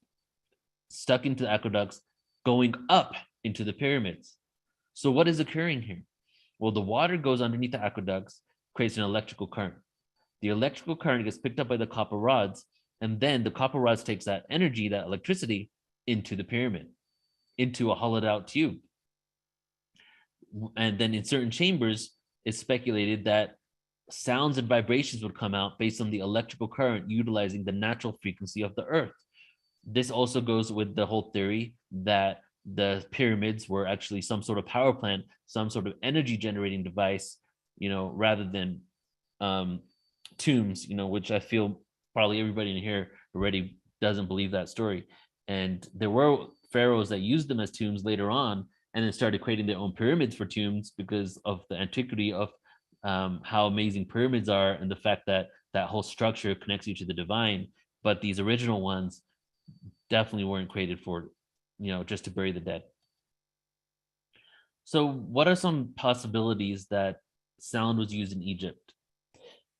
stuck into the aqueducts, going up into the pyramids. So what is occurring here? Well, the water goes underneath the aqueducts, creates an electrical current. The electrical current gets picked up by the copper rods, and then the copper rods takes that energy, that electricity, into the pyramid, into a hollowed out tube. And then in certain chambers, it's speculated that sounds and vibrations would come out based on the electrical current utilizing the natural frequency of the earth. This also goes with the whole theory that the pyramids were actually some sort of power plant, some sort of energy generating device, rather than tombs, which I feel probably everybody in here already doesn't believe that story. And there were pharaohs that used them as tombs later on, and then started creating their own pyramids for tombs because of the antiquity of how amazing pyramids are, and the fact that that whole structure connects you to the divine. But these original ones definitely weren't created for, just to bury the dead. So what are some possibilities that sound was used in Egypt?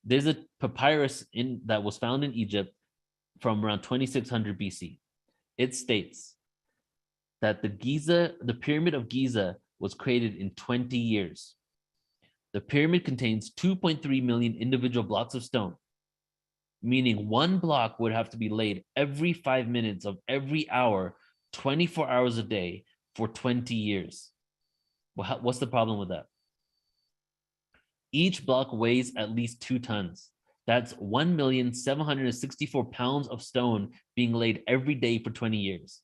There's a papyrus that was found in Egypt from around 2600 BC. It states that the pyramid of Giza was created in 20 years. The pyramid contains 2.3 million individual blocks of stone, meaning one block would have to be laid every 5 minutes of every hour, 24 hours a day for 20 years. Well, what's the problem with that? Each block weighs at least 2 tons. That's 1,764 pounds of stone being laid every day for 20 years.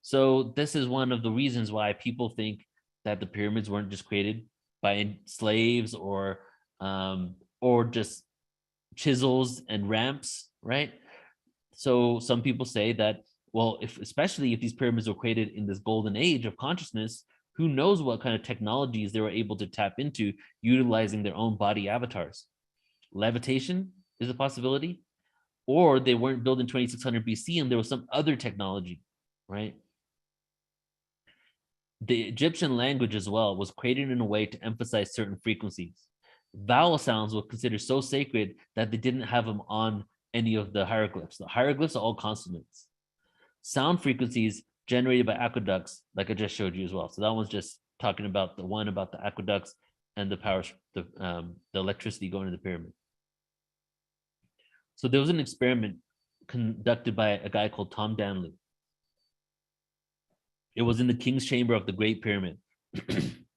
So this is one of the reasons why people think that the pyramids weren't just created by slaves or or just chisels and ramps, right? So some people say that, well, especially if these pyramids were created in this golden age of consciousness, who knows what kind of technologies they were able to tap into utilizing their own body avatars. Levitation is a possibility, or they weren't built in 2600 BC and there was some other technology, right? The Egyptian language as well was created in a way to emphasize certain frequencies. Vowel sounds were considered so sacred that they didn't have them on any of the hieroglyphs. The hieroglyphs are all consonants. Sound frequencies generated by aqueducts, like I just showed you as well. So that one's just talking about the one about the aqueducts and the power, the electricity going to the pyramid. So there was an experiment conducted by a guy called Tom Danley. It was in the king's chamber of the Great Pyramid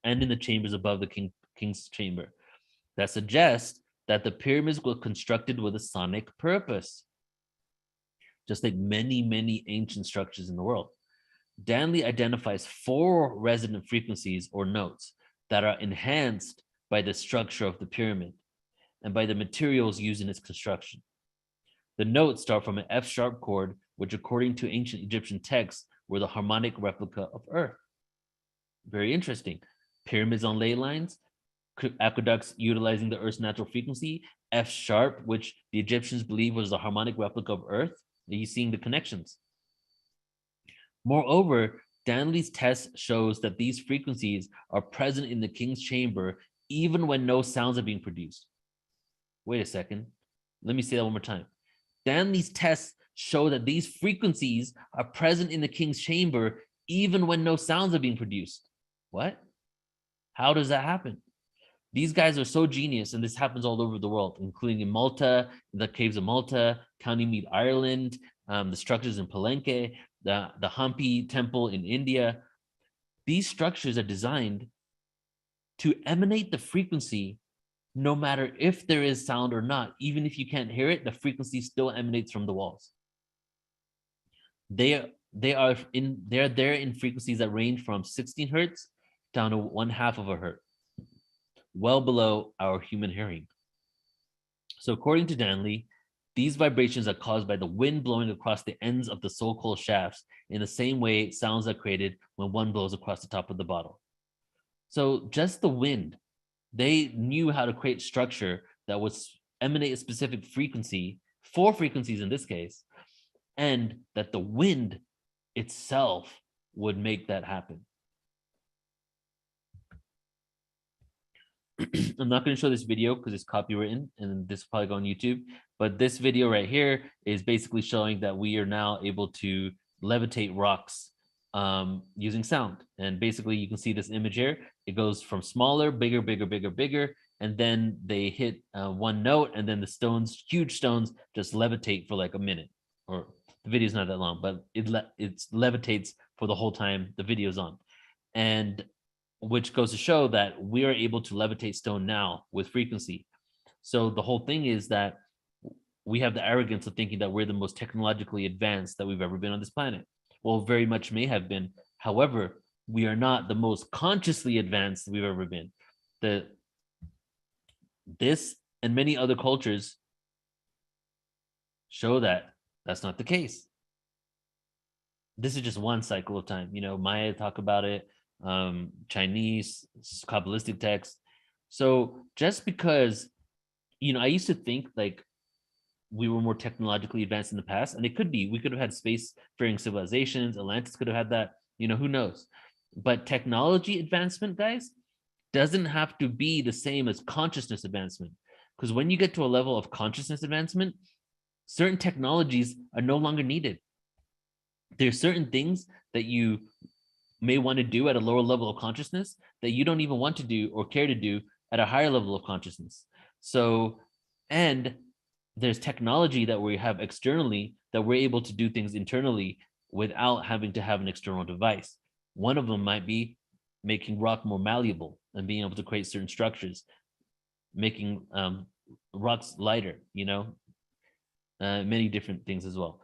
and in the chambers above the king's chamber that suggests that the pyramids were constructed with a sonic purpose, just like many, many ancient structures in the world. Danley identifies 4 resonant frequencies or notes that are enhanced by the structure of the pyramid and by the materials used in its construction. The notes start from an F-sharp chord, which according to ancient Egyptian texts were the harmonic replica of Earth. Very interesting. Pyramids on ley lines, aqueducts utilizing the Earth's natural frequency, F-sharp, which the Egyptians believed was the harmonic replica of Earth. Are you seeing the connections? Moreover, Danley's test shows that these frequencies are present in the king's chamber even when no sounds are being produced. Wait a second. Let me say that one more time. Danley's tests show that these frequencies are present in the king's chamber even when no sounds are being produced. What? How does that happen? These guys are so genius, and this happens all over the world, including in Malta, the caves of Malta, County Meath, Ireland, the structures in Palenque, the Hampi temple in India. These structures are designed to emanate the frequency no matter if there is sound or not. Even if you can't hear it, the frequency still emanates from the walls. They are there in frequencies that range from 16 hertz down to 1/2 of a hertz, well below our human hearing. So according to Danley, these vibrations are caused by the wind blowing across the ends of the so-called shafts in the same way sounds are created when one blows across the top of the bottle. So just the wind, they knew how to create structure that would emanate a specific frequency, 4 frequencies in this case, and that the wind itself would make that happen. I'm not going to show this video because it's copywritten and this will probably go on YouTube, but this video right here is basically showing that we are now able to levitate rocks using sound. And basically you can see this image here. It goes from smaller, bigger, bigger, bigger, bigger, and then they hit one note, and then the stones, huge stones, just levitate for like a minute. Or the video's not that long, but it levitates for the whole time the video's on. And which goes to show that we are able to levitate stone now with frequency. So the whole thing is that we have the arrogance of thinking that we're the most technologically advanced that we've ever been on this planet. Well, very much may have been. However, we are not the most consciously advanced that we've ever been. This and many other cultures show that that's not the case. This is just one cycle of time. You know, Maya talk about it, Chinese, Kabbalistic text. So just because, you know, I used to think like we were more technologically advanced in the past, and it could be, we could have had space-faring civilizations, Atlantis could have had that, you know, who knows? But technology advancement, guys, doesn't have to be the same as consciousness advancement. Because when you get to a level of consciousness advancement, certain technologies are no longer needed. There's certain things that you may want to do at a lower level of consciousness that you don't even want to do or care to do at a higher level of consciousness. So, and there's technology that we have externally that we're able to do things internally without having to have an external device. One of them might be making rock more malleable and being able to create certain structures, making rocks lighter, you know, many different things as well.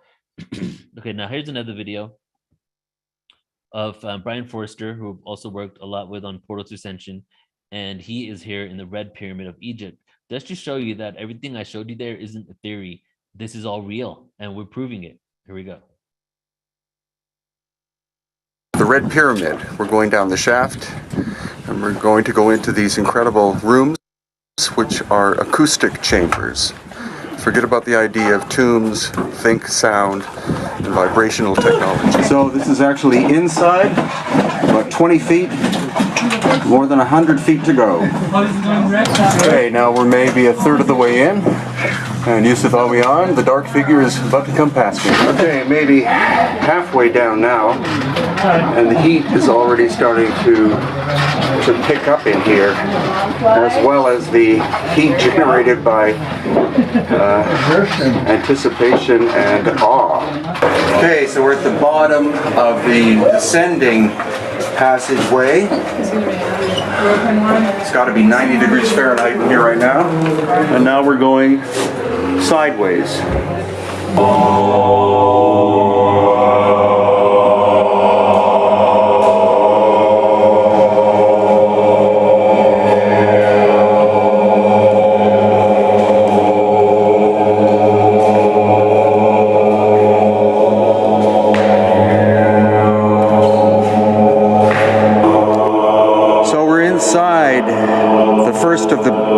Okay, now here's another video of Brian Forrester, who also worked a lot with on Portal to Ascension, and he is here in the Red Pyramid of Egypt. Just to show you that everything I showed you there isn't a theory. This is all real, and we're proving it. Here we go. The Red Pyramid. We're going down the shaft, and we're going to go into these incredible rooms, which are acoustic chambers. Forget about the idea of tombs, think sound, and vibrational technology. So this is actually inside, about 20 feet, more than 100 feet to go. Okay, now we're maybe a third of the way in, and Yusuf Awiyan, the dark figure, is about to come past me. Okay, maybe halfway down now, and the heat is already starting to pick up in here, as well as the heat generated by anticipation and awe. Okay, so we're at the bottom of the descending passageway. It's got to be 90 degrees Fahrenheit in here right now. And now we're going sideways.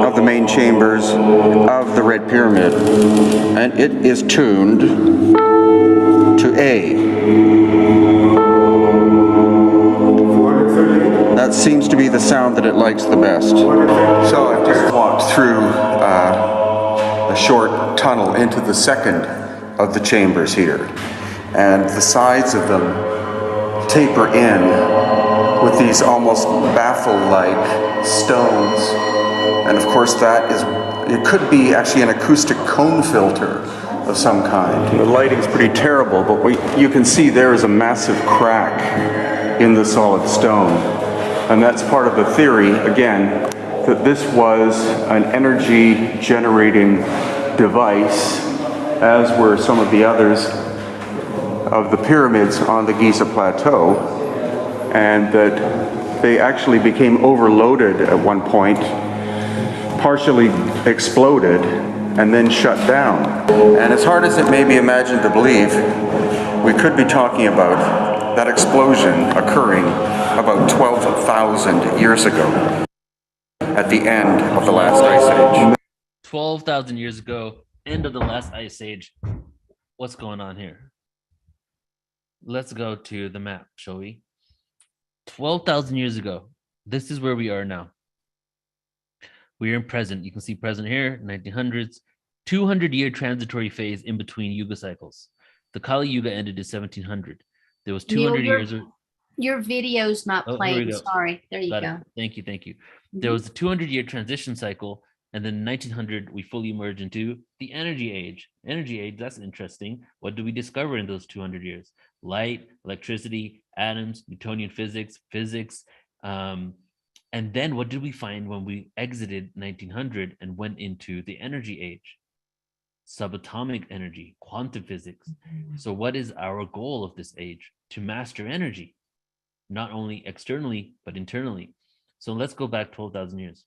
Of the main chambers of the Red Pyramid, and it is tuned to A. That seems to be the sound that it likes the best. So I've just walked through a short tunnel into the second of the chambers here, and the sides of them taper in with these almost baffle-like stones. And of course it could be actually an acoustic cone filter of some kind. The lighting's pretty terrible, but you can see there is a massive crack in the solid stone. And that's part of the theory, again, that this was an energy generating device, as were some of the others of the pyramids on the Giza Plateau, and that they actually became overloaded at one point, partially exploded, and then shut down. And as hard as it may be imagined to believe, we could be talking about that explosion occurring about 12,000 years ago at the end of the last ice age. 12,000 years ago, end of the last ice age. What's going on here? Let's go to the map, shall we? 12,000 years ago, this is where we are now. We're in present. You can see present here, 1900s, 200-year transitory phase in between yuga cycles. The Kali Yuga ended in 1700. There was 200 years. Your video's not playing. Sorry. There you go. Thank you. There was a 200-year transition cycle, and then in 1900, we fully emerged into the energy age. Energy age, that's interesting. What did we discover in those 200 years? Light, electricity, atoms, Newtonian physics. And then what did we find when we exited 1900 and went into the energy age? Subatomic energy, quantum physics. So what is our goal of this age? To master energy, not only externally, but internally. So let's go back 12,000 years.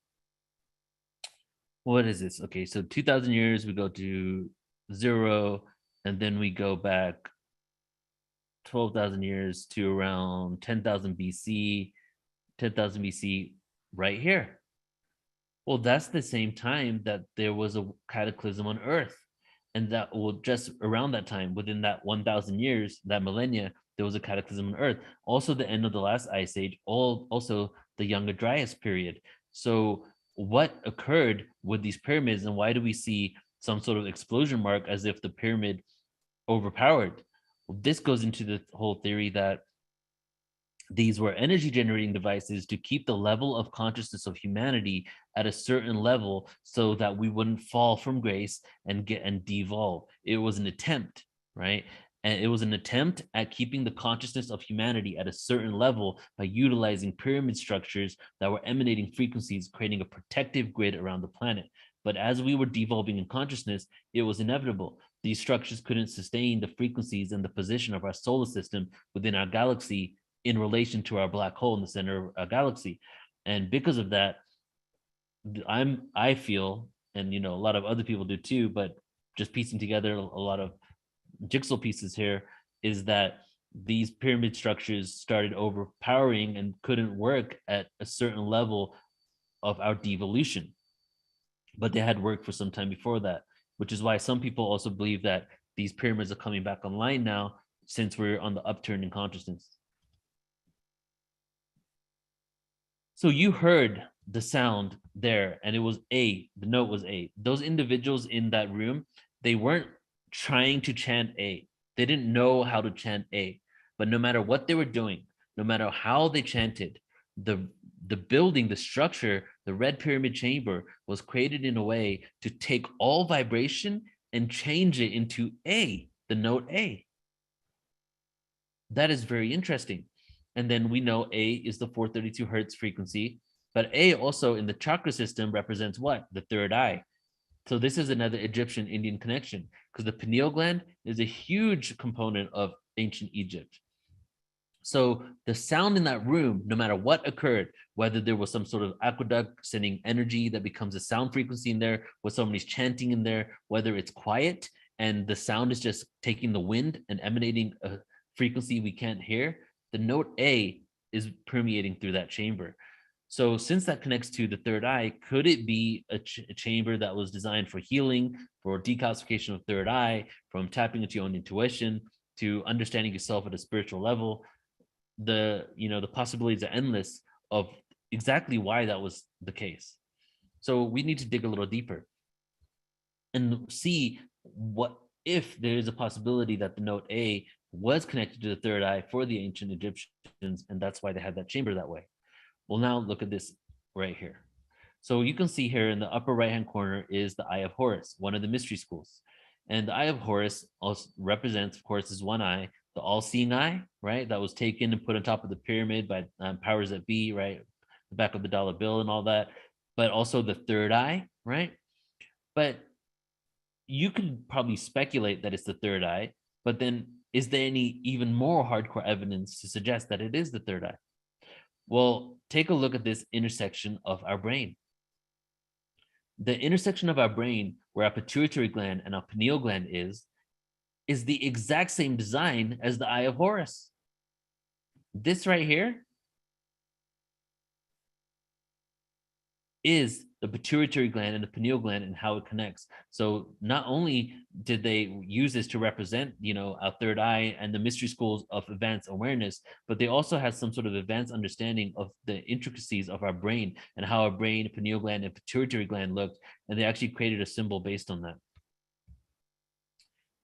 What is this? Okay, so 2,000 years, we go to 0, and then we go back 12,000 years to around 10,000 BC, 10,000 BC right here. Well, that's the same time that there was a cataclysm on Earth. And that will just around that time, within that 1,000 years, that millennia, there was a cataclysm on Earth. Also the end of the last ice age, also the Younger Dryas period. So what occurred with these pyramids, and why do we see some sort of explosion mark as if the pyramid overpowered? Well, this goes into the whole theory that these were energy generating devices to keep the level of consciousness of humanity at a certain level so that we wouldn't fall from grace and devolve. It was an attempt, right? And it was an attempt at keeping the consciousness of humanity at a certain level by utilizing pyramid structures that were emanating frequencies, creating a protective grid around the planet. But as we were devolving in consciousness, it was inevitable. These structures couldn't sustain the frequencies and the position of our solar system within our galaxy in relation to our black hole in the center of our galaxy. And because of that, I feel and a lot of other people do too, but just piecing together a lot of jigsaw pieces here, is that these pyramid structures started overpowering and couldn't work at a certain level of our devolution, but they had worked for some time before that, which is why some people also believe that these pyramids are coming back online now, since we're on the upturn in consciousness. So you heard the sound there, and it was A, the note was A. Those individuals in that room, they weren't trying to chant A. They didn't know how to chant A, but no matter what they were doing, no matter how they chanted, the building, the structure, the red pyramid chamber was created in a way to take all vibration and change it into A, the note A. That is very interesting. And then we know A is the 432 hertz frequency, but A also in the chakra system represents what? The third eye. So this is another Egyptian Indian connection, because the pineal gland is a huge component of ancient Egypt. So the sound in that room, no matter what occurred, whether there was some sort of aqueduct sending energy that becomes a sound frequency in there, whether somebody's chanting in there, whether it's quiet and the sound is just taking the wind and emanating a frequency we can't hear, the note A is permeating through that chamber. So since that connects to the third eye, could it be a chamber that was designed for healing, for decalcification of third eye, from tapping into your own intuition to understanding yourself at a spiritual level? The possibilities are endless of exactly why that was the case. So we need to dig a little deeper and see what if there is a possibility that the note A was connected to the third eye for the ancient Egyptians, and that's why they had that chamber that way. Well, now look at this right here. So you can see here in the upper right hand corner is the Eye of Horus, one of the mystery schools. And the Eye of Horus also represents, of course, is one eye, the all-seeing eye, right? That was taken and put on top of the pyramid by powers that be, right? The back of the dollar bill and all that, but also the third eye, right? But you could probably speculate that it's the third eye, but then is there any even more hardcore evidence to suggest that it is the third eye? Well, take a look at this intersection of our brain. The intersection of our brain where our pituitary gland and our pineal gland is the exact same design as the Eye of Horus. This right here is the pituitary gland and the pineal gland and how it connects. So not only did they use this to represent, our third eye and the mystery schools of advanced awareness, but they also had some sort of advanced understanding of the intricacies of our brain and how our brain, pineal gland, and pituitary gland looked. And they actually created a symbol based on that.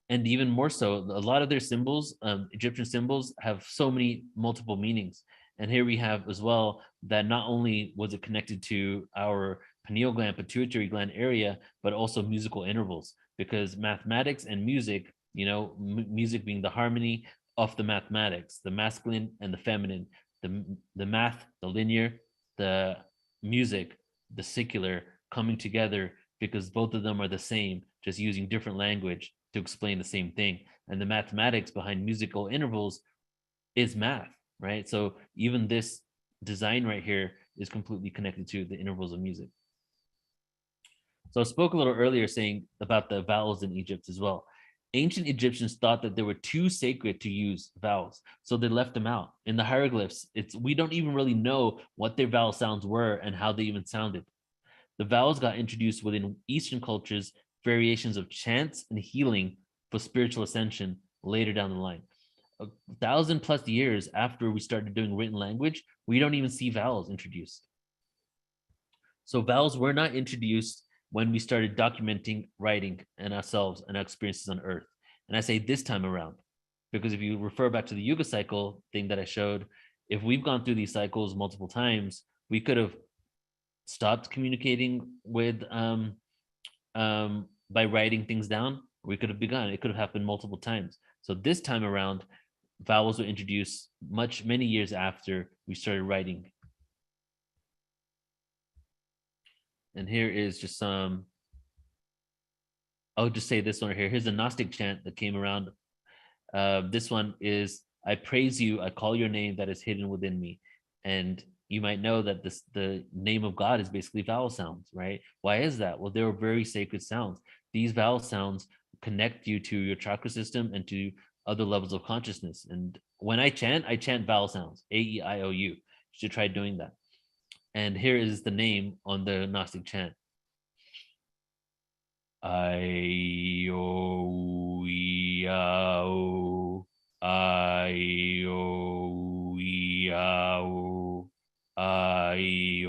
And even more so, a lot of their symbols, Egyptian symbols, have so many multiple meanings. And here we have as well that not only was it connected to our pineal gland, pituitary gland area, but also musical intervals, because mathematics and music, music being the harmony of the mathematics, the masculine and the feminine, the math, the linear, the music, the secular coming together, because both of them are the same, just using different language to explain the same thing. And the mathematics behind musical intervals is math, right? So even this design right here is completely connected to the intervals of music. So I spoke a little earlier saying about the vowels in Egypt as well. Ancient Egyptians thought that they were too sacred to use vowels, so they left them out. In the hieroglyphs, we don't even really know what their vowel sounds were and how they even sounded. The vowels got introduced within Eastern cultures, variations of chants and healing for spiritual ascension later down the line. 1,000+ years after we started doing written language, we don't even see vowels introduced. So vowels were not introduced when we started documenting writing and ourselves and our experiences on Earth. And I say this time around, because if you refer back to the yuga cycle thing that I showed, if we've gone through these cycles multiple times, we could have stopped communicating with by writing things down. We could have begun. It could have happened multiple times. So this time around, vowels were introduced many years after we started writing. And here is just some, I'll just say this one right here. Here's a Gnostic chant that came around. This one is, I praise you, I call your name that is hidden within me. And, you might know that the name of God is basically vowel sounds, right? Why is that? Well, they were very sacred sounds. These vowel sounds connect you to your chakra system and to other levels of consciousness. And when I chant vowel sounds, A-E-I-O-U. You should try doing that. And here is the name on the Gnostic chant. I-O-E-A-O, I-O-E-A-O, I-O-E-A-O.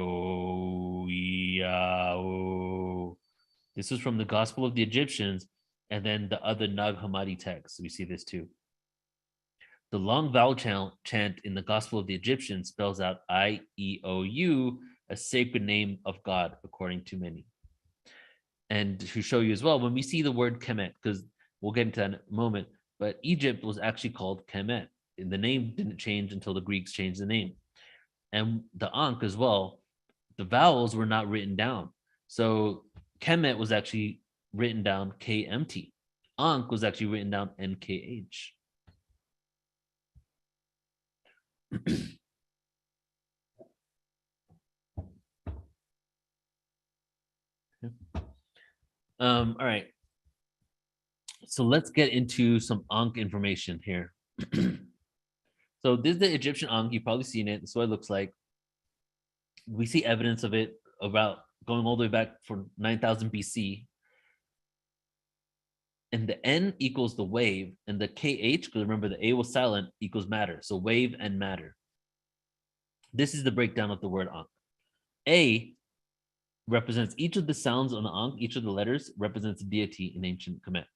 This is from the Gospel of the Egyptians, and then the other Nag Hammadi texts. We see this too. The long vowel chant in the Gospel of the Egyptians spells out I-E-O-U, a sacred name of God, according to many. And to show you as well, when we see the word Kemet, because we'll get into that in a moment, but Egypt was actually called Kemet. The name didn't change until the Greeks changed the name. And the Ankh as well, the vowels were not written down. So Kemet was actually written down KMT. Ankh was actually written down NKH. All right. So let's get into some Ankh information here. So this is the Egyptian Ankh. You've probably seen it. This is what it looks like. We see evidence of it about going all the way back for 9,000 BC. And the N equals the wave, and the KH, because remember the A was silent, equals matter. So wave and matter. This is the breakdown of the word Ankh. A represents each of the sounds on the Ankh, each of the letters represents a deity in ancient Kemet.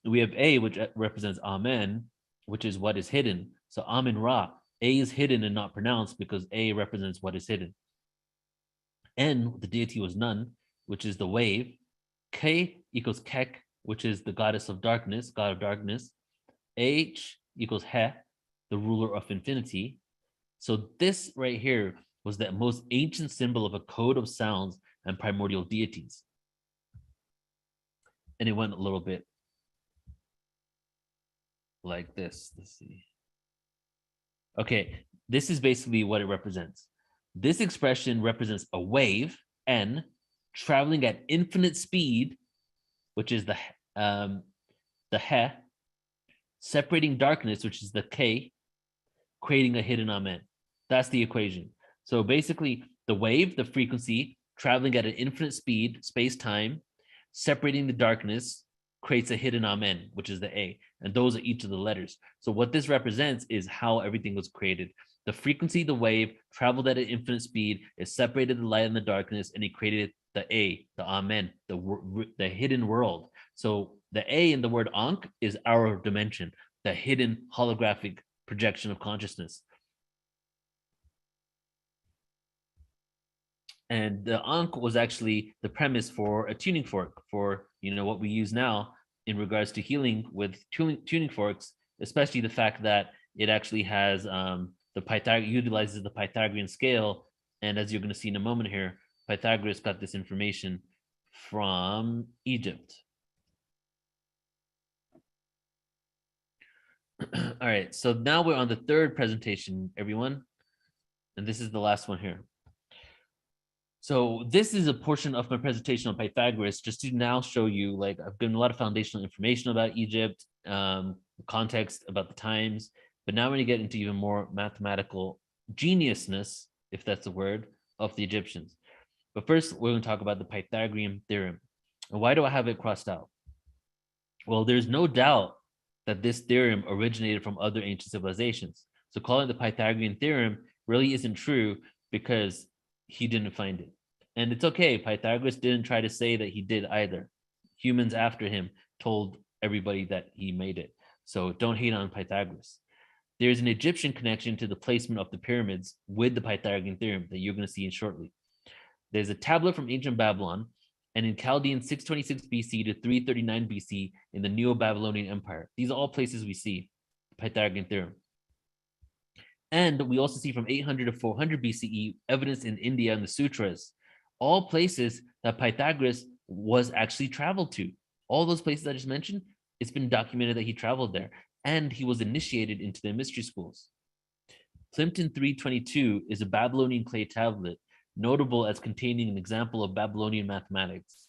We have A, which represents Amen, which is what is hidden. So Amen Ra, A is hidden and not pronounced because A represents what is hidden. N, the deity was none, which is the wave. K equals Kek, which is the goddess of darkness, god of darkness. H equals He, the ruler of infinity. So this right here was the most ancient symbol of a code of sounds and primordial deities. And it went a little bit like this. Let's see. Okay, this is basically what it represents. This expression represents a wave, N, traveling at infinite speed, which is the He, separating darkness, which is the K, creating a hidden Amen. That's the equation. So basically, the wave, the frequency, traveling at an infinite speed, space-time, separating the darkness, creates a hidden Amen, which is the A. And those are each of the letters. So what this represents is how everything was created. The frequency, the wave, traveled at an infinite speed, it separated the light and the darkness, and it created the A, the Amen, the hidden world. So the A in the word Ankh is our dimension, the hidden holographic projection of consciousness. And the Ankh was actually the premise for a tuning fork for, what we use now in regards to healing with tuning forks, especially the fact that it actually has utilizes the Pythagorean scale. And as you're going to see in a moment here, Pythagoras got this information from Egypt. All right, so now we're on the third presentation, everyone. And this is the last one here. So this is a portion of my presentation on Pythagoras, just to now show you, like, I've given a lot of foundational information about Egypt, context about the times, but now we're gonna get into even more mathematical geniusness, if that's the word, of the Egyptians. But first, we're gonna talk about the Pythagorean theorem. And why do I have it crossed out? Well, there's no doubt that this theorem originated from other ancient civilizations. So calling it the Pythagorean theorem really isn't true because he didn't find it. And it's okay, Pythagoras didn't try to say that he did either. Humans after him told everybody that he made it. So don't hate on Pythagoras. There's an Egyptian connection to the placement of the pyramids with the Pythagorean theorem that you're going to see in shortly. There's a tablet from ancient Babylon, and in Chaldean 626 BC to 339 BC in the Neo-Babylonian Empire. These are all places we see the Pythagorean theorem. And we also see from 800 to 400 BCE evidence in India and the sutras, all places that Pythagoras was actually traveled to. All those places I just mentioned, it's been documented that he traveled there, and he was initiated into the mystery schools. Plimpton 322 is a Babylonian clay tablet, notable as containing an example of Babylonian mathematics.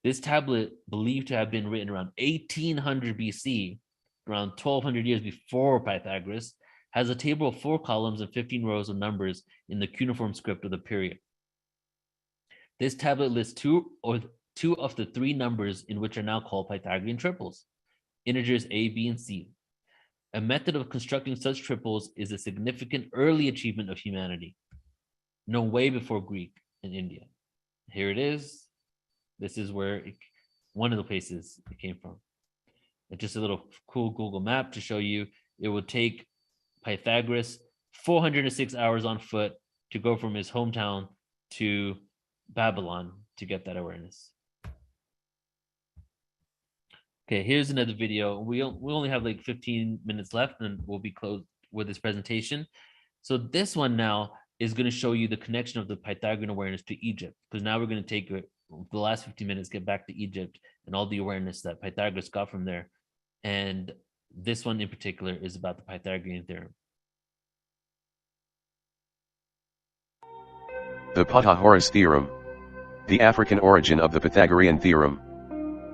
This tablet, believed to have been written around 1800 BC, around 1200 years before Pythagoras, has a table of 4 columns and 15 rows of numbers in the cuneiform script of the period. This tablet lists two of the 3 numbers in which are now called Pythagorean triples, integers A, B, and C. A method of constructing such triples is a significant early achievement of humanity, known way before Greek and India. Here it is. This is where one of the places it came from. It's just a little cool Google map to show you it would take Pythagoras 406 hours on foot to go from his hometown to Babylon to get that awareness. Okay, here's another video. We only have like 15 minutes left and we'll be closed with this presentation. So this one now is going to show you the connection of the Pythagorean awareness to Egypt, because now we're going to take the last 15 minutes, get back to Egypt and all the awareness that Pythagoras got from there. And this one in particular is about the Pythagorean theorem. The Horus theorem. The African origin of the Pythagorean theorem.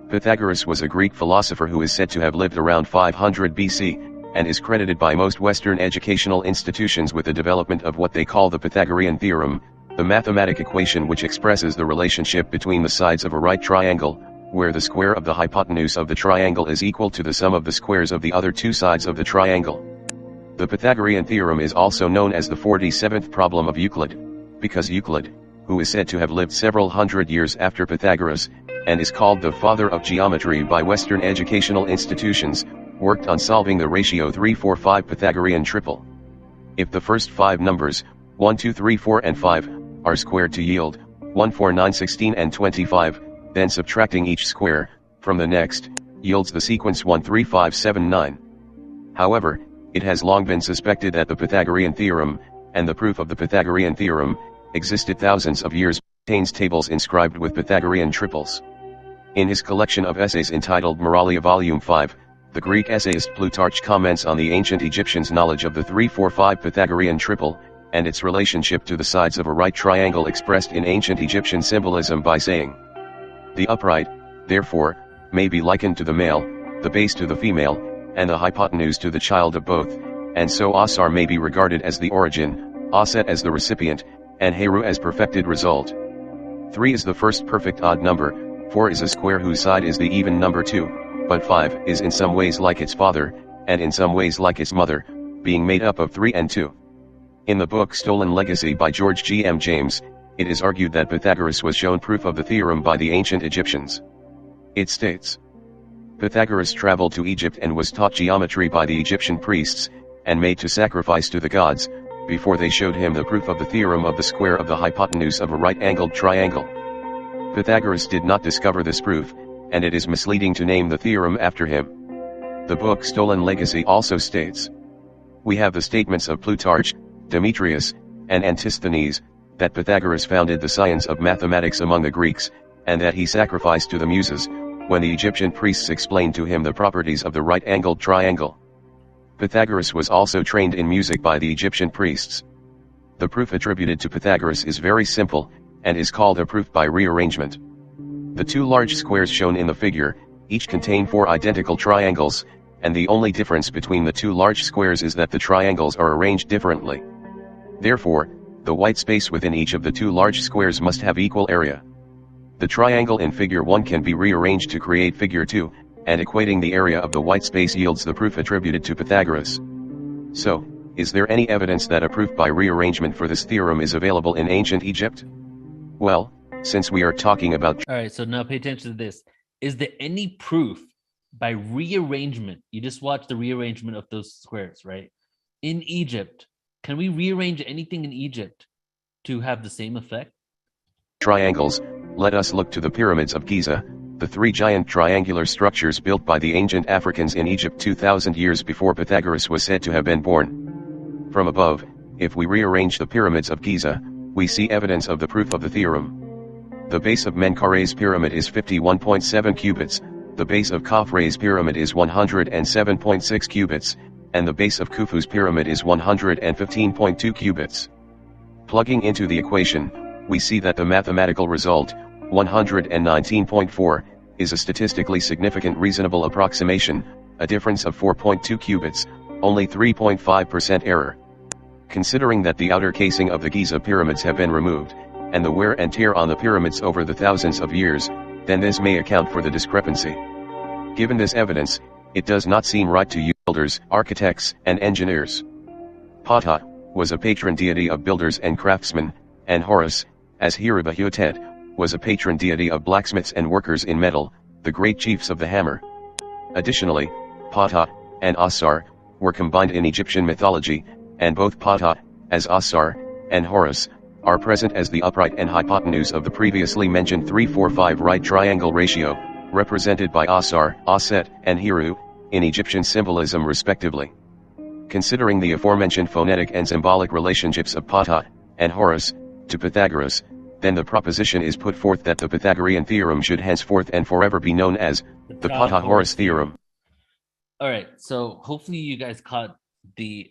Pythagoras was a Greek philosopher who is said to have lived around 500 BC, and is credited by most Western educational institutions with the development of what they call the Pythagorean theorem, the mathematic equation which expresses the relationship between the sides of a right triangle, where the square of the hypotenuse of the triangle is equal to the sum of the squares of the other 2 sides of the triangle. The Pythagorean theorem is also known as the 47th problem of Euclid, because Euclid, who is said to have lived several hundred years after Pythagoras, and is called the father of geometry by Western educational institutions, worked on solving the ratio 3-4-5 Pythagorean triple. If the first 5 numbers, 1, 2, 3, 4, and 5, are squared to yield 1, 4, 9, 16, and 25, then subtracting each square from the next yields the sequence 1, 3, 5, 7, 9. However, it has long been suspected that the Pythagorean theorem, and the proof of the Pythagorean theorem, existed thousands of years, contains tables inscribed with Pythagorean triples. In his collection of essays entitled Moralia Volume 5, the Greek essayist Plutarch comments on the ancient Egyptians' knowledge of the 3-4-5 Pythagorean triple, and its relationship to the sides of a right triangle expressed in ancient Egyptian symbolism by saying, "The upright, therefore, may be likened to the male, the base to the female, and the hypotenuse to the child of both, and so Asar may be regarded as the origin, Aset as the recipient, and Heru as perfected result. 3 is the first perfect odd number, 4 is a square whose side is the even number 2, but 5 is in some ways like its father, and in some ways like its mother, being made up of 3 and 2. In the book Stolen Legacy by George G. M. James, it is argued that Pythagoras was shown proof of the theorem by the ancient Egyptians. It states, Pythagoras traveled to Egypt and was taught geometry by the Egyptian priests, and made to sacrifice to the gods, before they showed him the proof of the theorem of the square of the hypotenuse of a right-angled triangle. Pythagoras did not discover this proof, and it is misleading to name the theorem after him. The book Stolen Legacy also states, we have the statements of Plutarch, Demetrius, and Antisthenes, that Pythagoras founded the science of mathematics among the Greeks, and that he sacrificed to the Muses, when the Egyptian priests explained to him the properties of the right-angled triangle. Pythagoras was also trained in music by the Egyptian priests. The proof attributed to Pythagoras is very simple, and is called a proof by rearrangement. The 2 large squares shown in the figure, each contain 4 identical triangles, and the only difference between the 2 large squares is that the triangles are arranged differently. Therefore, the white space within each of the 2 large squares must have equal area. The triangle in figure 1 can be rearranged to create figure 2, and equating the area of the white space yields the proof attributed to Pythagoras. So, is there any evidence that a proof by rearrangement for this theorem is available in ancient Egypt? Well, since we are talking about... All right, so now pay attention to this. Is there any proof by rearrangement? You just watch the rearrangement of those squares, right? In Egypt, can we rearrange anything in Egypt to have the same effect? Triangles, let us look to the pyramids of Giza, the 3 giant triangular structures built by the ancient Africans in Egypt 2,000 years before Pythagoras was said to have been born. From above, if we rearrange the pyramids of Giza, we see evidence of the proof of the theorem. The base of Menkare's pyramid is 51.7 cubits, the base of Khafre's pyramid is 107.6 cubits, and the base of Khufu's pyramid is 115.2 cubits. Plugging into the equation, we see that the mathematical result, 119.4, is a statistically significant reasonable approximation, a difference of 4.2 cubits, only 3.5% error. Considering that the outer casing of the Giza pyramids have been removed, and the wear and tear on the pyramids over the thousands of years, then this may account for the discrepancy. Given this evidence, it does not seem right to you builders, architects, and engineers. Ptah was a patron deity of builders and craftsmen, and Horus, as Hirabahutet, was a patron deity of blacksmiths and workers in metal, the great chiefs of the hammer. Additionally, Ptah and Asar were combined in Egyptian mythology, and both Ptah, as Asar, and Horus, are present as the upright and hypotenuse of the previously mentioned 3-4-5 right triangle ratio, represented by Asar, Aset, and Hiru, in Egyptian symbolism respectively. Considering the aforementioned phonetic and symbolic relationships of Ptah and Horus to Pythagoras, then the proposition is put forth that the Pythagorean theorem should henceforth and forever be known as the Ptah-Horus theorem. All right, so hopefully you guys caught the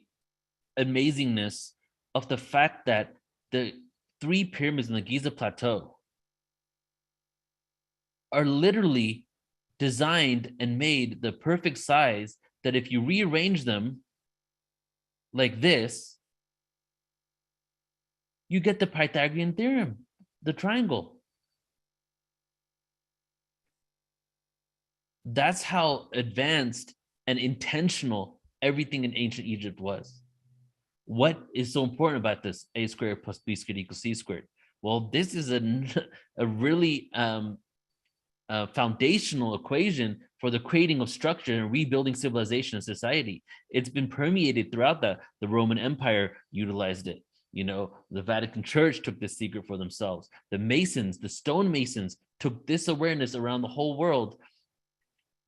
amazingness of the fact that the 3 pyramids in the Giza Plateau are literally designed and made the perfect size that if you rearrange them like this, you get the Pythagorean theorem, the triangle. That's how advanced and intentional everything in ancient Egypt was. What is so important about this a squared plus b squared equals c squared? Well, this is a really foundational equation for the creating of structure and rebuilding civilization and society. It's been permeated throughout the Roman Empire utilized it. You know, the Vatican Church took this secret for themselves. The Masons, the stone Masons, took this awareness around the whole world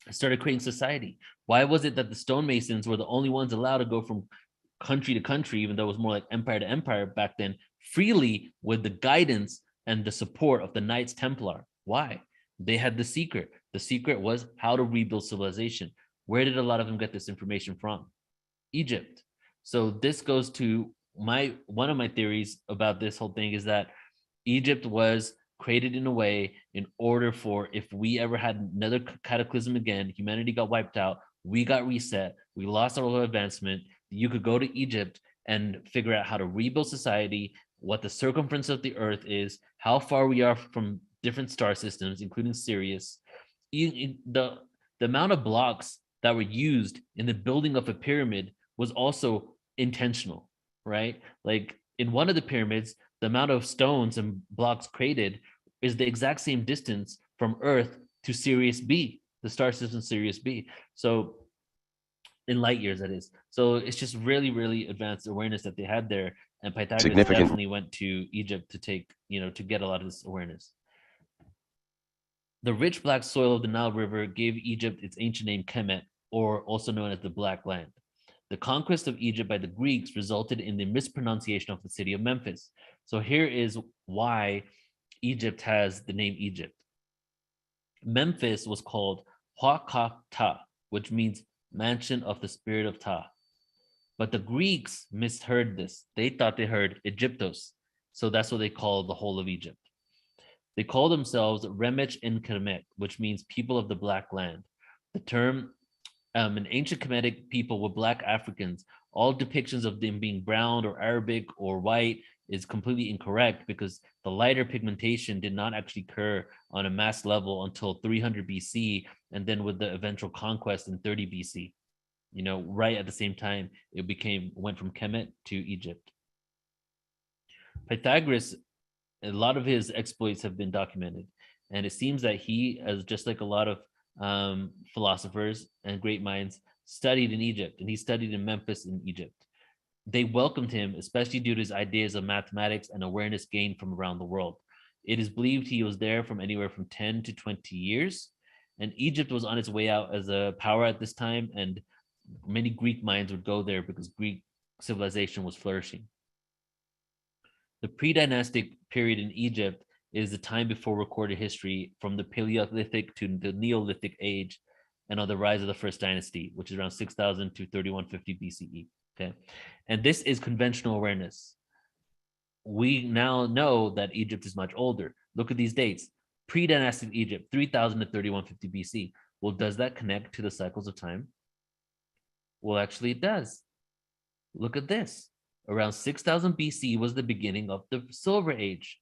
and started creating society. Why was it that the stonemasons were the only ones allowed to go from country to country, even though it was more like empire to empire back then, freely with the guidance and the support of the Knights Templar? Why? They had the secret. The secret was how to rebuild civilization. Where did a lot of them get this information from? Egypt. So this goes to one of my theories about this whole thing is that Egypt was created in a way in order for, if we ever had another cataclysm again, humanity got wiped out, we got reset, we lost our advancement, you could go to Egypt and figure out how to rebuild society, what the circumference of the earth is, how far we are from different star systems, including Sirius. The amount of blocks that were used in the building of a pyramid was also intentional, right? Like in one of the pyramids, the amount of stones and blocks created is the exact same distance from Earth to Sirius B, the star system Sirius B. So in light years, that is. So it's just really, really advanced awareness that they had there. And Pythagoras definitely went to Egypt to take, to get a lot of this awareness. The rich black soil of the Nile River gave Egypt its ancient name Kemet, or also known as the Black Land. The conquest of Egypt by the Greeks resulted in the mispronunciation of the city of Memphis. So here is why Egypt has the name Egypt. Memphis was called Hua-Ka-Ta, which means mansion of the spirit of Ta. But the Greeks misheard this. They thought they heard Egyptos. So that's what they call the whole of Egypt. They call themselves Remech and Kemet, which means people of the Black Land. The term in ancient Kemetic people were Black Africans. All depictions of them being brown or Arabic or white is completely incorrect because the lighter pigmentation did not actually occur on a mass level until 300 BC, and then with the eventual conquest in 30 BC. Right at the same time, it went from Kemet to Egypt. Pythagoras, a lot of his exploits have been documented, and it seems that he, as just like a lot of philosophers and great minds, studied in Egypt, and he studied in Memphis in Egypt. They welcomed him, especially due to his ideas of mathematics and awareness gained from around the world. It is believed he was there from anywhere from 10 to 20 years, and Egypt was on its way out as a power at this time, and many Greek minds would go there because Greek civilization was flourishing. The pre-dynastic period in Egypt is the time before recorded history, from the Paleolithic to the Neolithic age, and on the rise of the first dynasty, which is around 6000 to 3150 BCE. Okay, and this is conventional awareness. We now know that Egypt is much older. Look at these dates. Pre-dynastic Egypt, 3000 to 3150 BC. Well, does that connect to the cycles of time? Well, actually it does. Look at this. Around 6000 BC was the beginning of the Silver Age.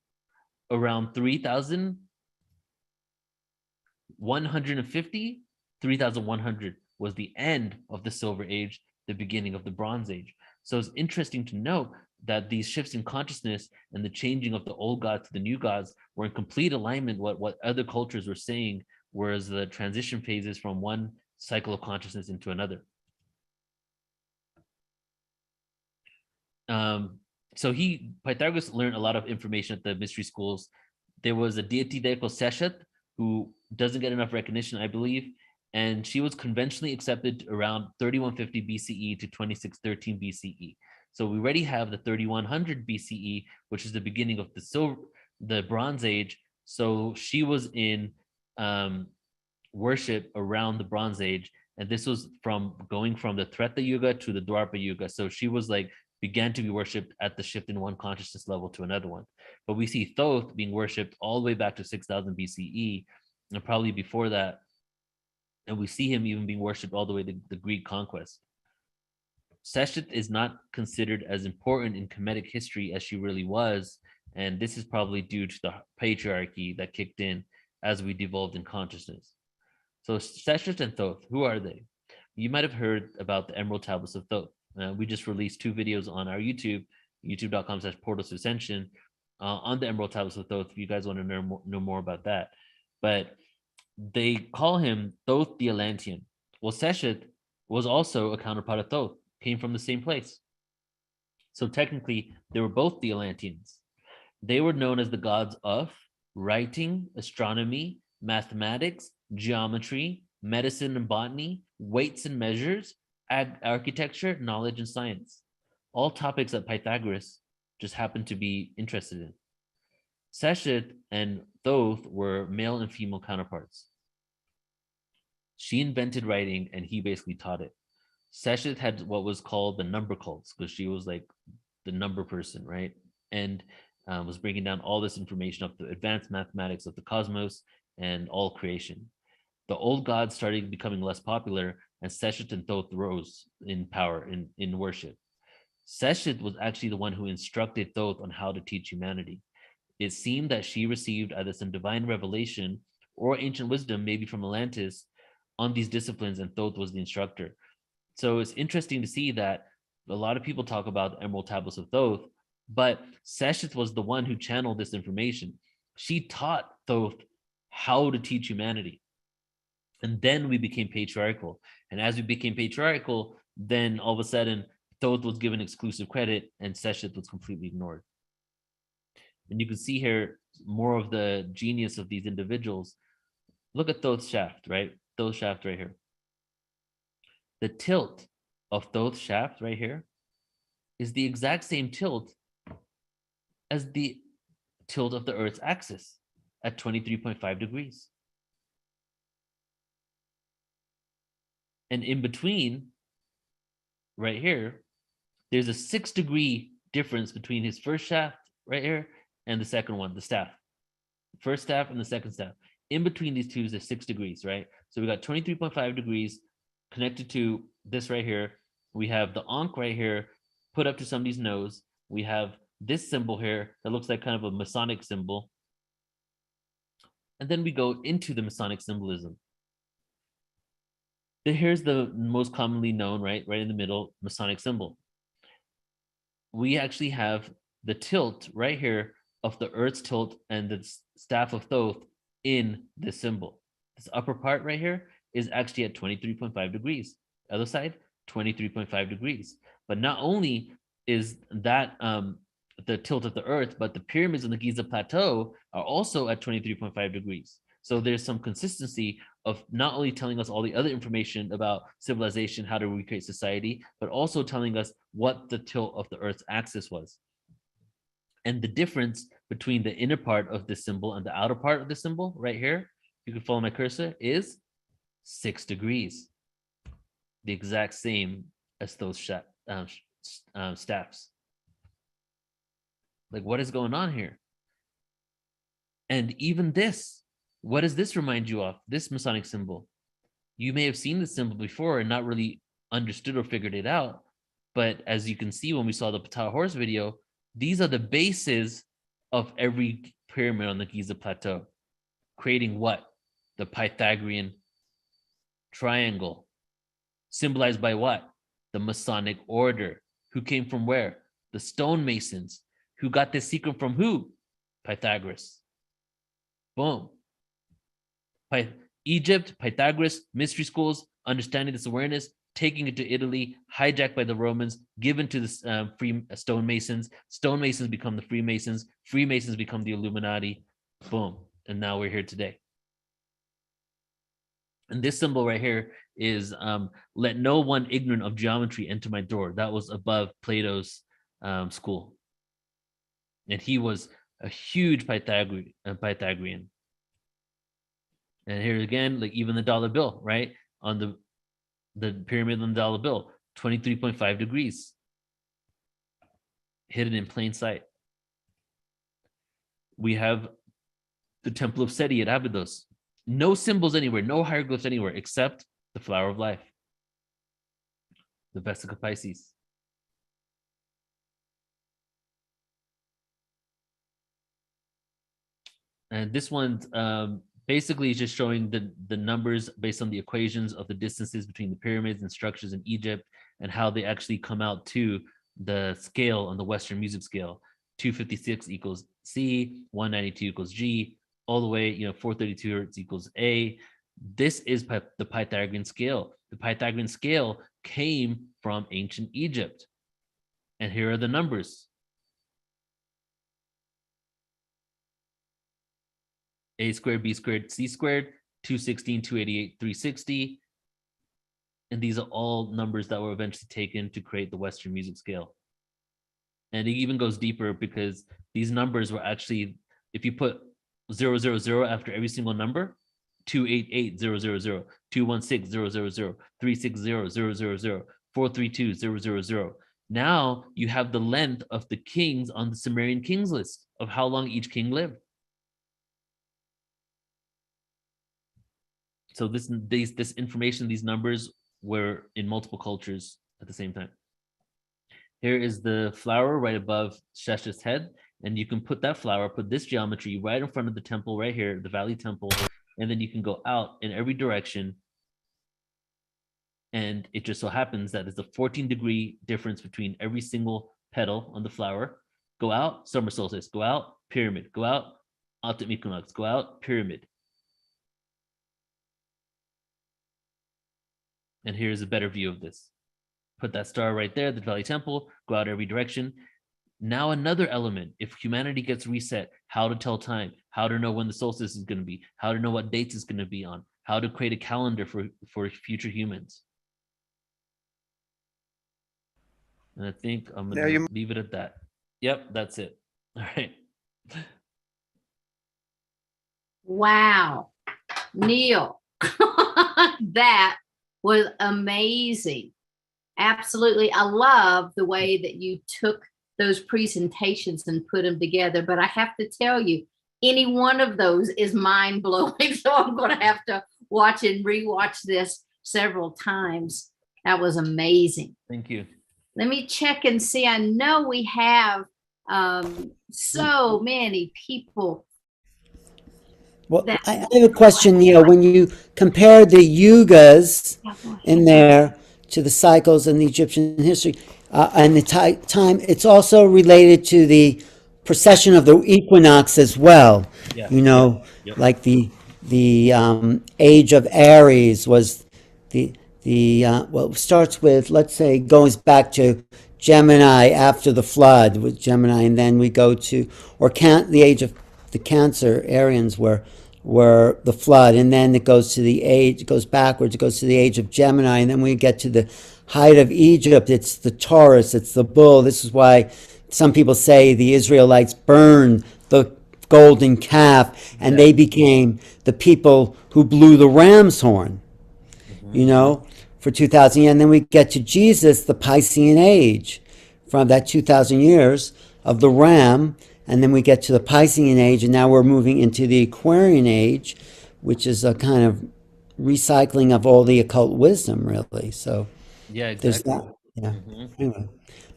Around 3150, 3100 was the end of the Silver Age, the beginning of the Bronze Age. So it's interesting to note that these shifts in consciousness and the changing of the old gods to the new gods were in complete alignment with what other cultures were saying, whereas the transition phases from one cycle of consciousness into another. So Pythagoras learned a lot of information at the mystery schools. There was a deity there called Seshat, who doesn't get enough recognition, I believe, and she was conventionally accepted around 3150 BCE to 2613 BCE. So we already have the 3100 BCE, which is the beginning of the Bronze Age. So she was in worship around the Bronze Age, and this was going from the Treta Yuga to the Dwapara Yuga. So she was began to be worshipped at the shift in one consciousness level to another one. But we see Thoth being worshipped all the way back to 6000 BCE, and probably before that. And we see him even being worshipped all the way to the Greek conquest. Seshat is not considered as important in Kemetic history as she really was, and this is probably due to the patriarchy that kicked in as we devolved in consciousness. So Seshat and Thoth, who are they? You might have heard about the Emerald Tablets of Thoth. We just released 2 videos on our YouTube, youtube.com/portals to ascension, on the Emerald Tablets of Thoth, if you guys want to know more about that. But they call him Thoth the Atlantean. Well, Seshat was also a counterpart of Thoth, came from the same place. So technically, they were both the Atlanteans. They were known as the gods of writing, astronomy, mathematics, geometry, medicine and botany, weights and measures, architecture, knowledge, and science. All topics that Pythagoras just happened to be interested in. Seshat and Thoth were male and female counterparts. She invented writing and he basically taught it. Seshat had what was called the number cults because she was the number person, right? And was bringing down all this information of the advanced mathematics of the cosmos and all creation. The old gods started becoming less popular, and Seshat and Thoth rose in power in worship. Seshat was actually the one who instructed Thoth on how to teach humanity. It seemed that she received either some divine revelation or ancient wisdom, maybe from Atlantis, on these disciplines, and Thoth was the instructor. So it's interesting to see that a lot of people talk about the Emerald Tablets of Thoth, but Seshat was the one who channeled this information. She taught Thoth how to teach humanity. And then we became patriarchal. And as we became patriarchal, then all of a sudden, Thoth was given exclusive credit and Seshat was completely ignored. And you can see here more of the genius of these individuals. Look at Thoth's shaft, right? Thoth's shaft right here. The tilt of Thoth's shaft right here is the exact same tilt as the tilt of the Earth's axis at 23.5 degrees. And in between, right here, there's a 6-degree difference between his first shaft right here and the second one, the staff. First staff and the second staff. In between these two is 6 degrees, right? So we got 23.5 degrees connected to this right here. We have the Ankh right here put up to somebody's nose. We have this symbol here that looks like kind of a Masonic symbol. And then we go into the Masonic symbolism. Here's the most commonly known, right in the middle, Masonic symbol. We actually have the tilt right here of the Earth's tilt and the staff of Thoth in this symbol. This upper part right here is actually at 23.5 degrees. Other side, 23.5 degrees. But not only is that the tilt of the Earth, but the pyramids on the Giza Plateau are also at 23.5 degrees. So there's some consistency of not only telling us all the other information about civilization, how to recreate society, but also telling us what the tilt of the Earth's axis was. And the difference between the inner part of the symbol and the outer part of the symbol right here, you can follow my cursor, is 6 degrees, the exact same as those staffs. Like, what is going on here? And even this, what does this remind you of? This Masonic symbol. You may have seen this symbol before and not really understood or figured it out. But as you can see when we saw the Ptah Horus video, these are the bases of every pyramid on the Giza Plateau, creating what? The Pythagorean triangle, symbolized by what? The Masonic order, who came from where? The stonemasons, who got this secret from who? Pythagoras. Boom. Egypt, Pythagoras, mystery schools, understanding this awareness, taking it to Italy, hijacked by the Romans, given to the free stonemasons. Stonemasons become the Freemasons. Freemasons become the Illuminati. Boom. And now we're here today. And this symbol right here is let no one ignorant of geometry enter my door. That was above Plato's school. And he was a huge Pythagorean. And here again, like even the dollar bill, right? On the pyramid on the dollar bill, 23.5 degrees. Hidden in plain sight. We have the Temple of Seti at Abydos. No symbols anywhere, no hieroglyphs anywhere, except the flower of life. The Vesica Pisces. And this one's basically is just showing the numbers based on the equations of the distances between the pyramids and structures in Egypt and how they actually come out to the scale on the Western music scale. 256 equals C, 192 equals G, all the way, 432 hertz equals A. This is the Pythagorean scale. The Pythagorean scale came from ancient Egypt. And here are the numbers. A squared, B squared, C squared, 216, 288, 360. And these are all numbers that were eventually taken to create the Western music scale. And it even goes deeper because these numbers were actually, if you put 000 after every single number, 288,000, 216,000, 360,000, 432,000. Now you have the length of the kings on the Sumerian kings list of how long each king lived. So this information, these numbers were in multiple cultures at the same time. Here is the flower right above Shesha's head. And you can put that flower, put this geometry right in front of the temple right here, the Valley Temple. And then you can go out in every direction. And it just so happens that there's a 14-degree difference between every single petal on the flower. Go out, summer solstice. Go out, pyramid. Go out, autumn equinox. Go out, pyramid. And here's a better view of this. Put that star right there, the Valley Temple, go out every direction. Now another element, if humanity gets reset, how to tell time, how to know when the solstice is going to be, how to know what dates it's going to be on, how to create a calendar for future humans. And I think I'm going to leave it at that. Yep, that's it. All right. Wow. Neil, that was amazing. Absolutely. I love the way that you took those presentations and put them together. But I have to tell you, any one of those is mind blowing. So I'm going to have to watch and rewatch this several times. That was amazing. Thank you. Let me check and see. I know we have so many people. Well, I have a question, Neil. When you compare the yugas in there to the cycles in the Egyptian history and the time, it's also related to the precession of the equinox as well. Yeah. Yep. Like the age of Aries was well, it starts with, let's say, goes back to Gemini after the flood with Gemini, and then we go to, the age of the Cancer, Arians were the flood, and then it goes backwards, it goes to the age of Gemini, and then we get to the height of Egypt, it's the Taurus, it's the bull. This is why some people say the Israelites burned the golden calf, and they became the people who blew the ram's horn. you know, for 2,000 years. And then we get to Jesus, the Piscean age, from that 2,000 years of the Ram. And then we get to the Piscean age, and now we're moving into the Aquarian age, which is a kind of recycling of all the occult wisdom, really. So Yeah, there's exactly. that. Yeah. Mhm. Anyway.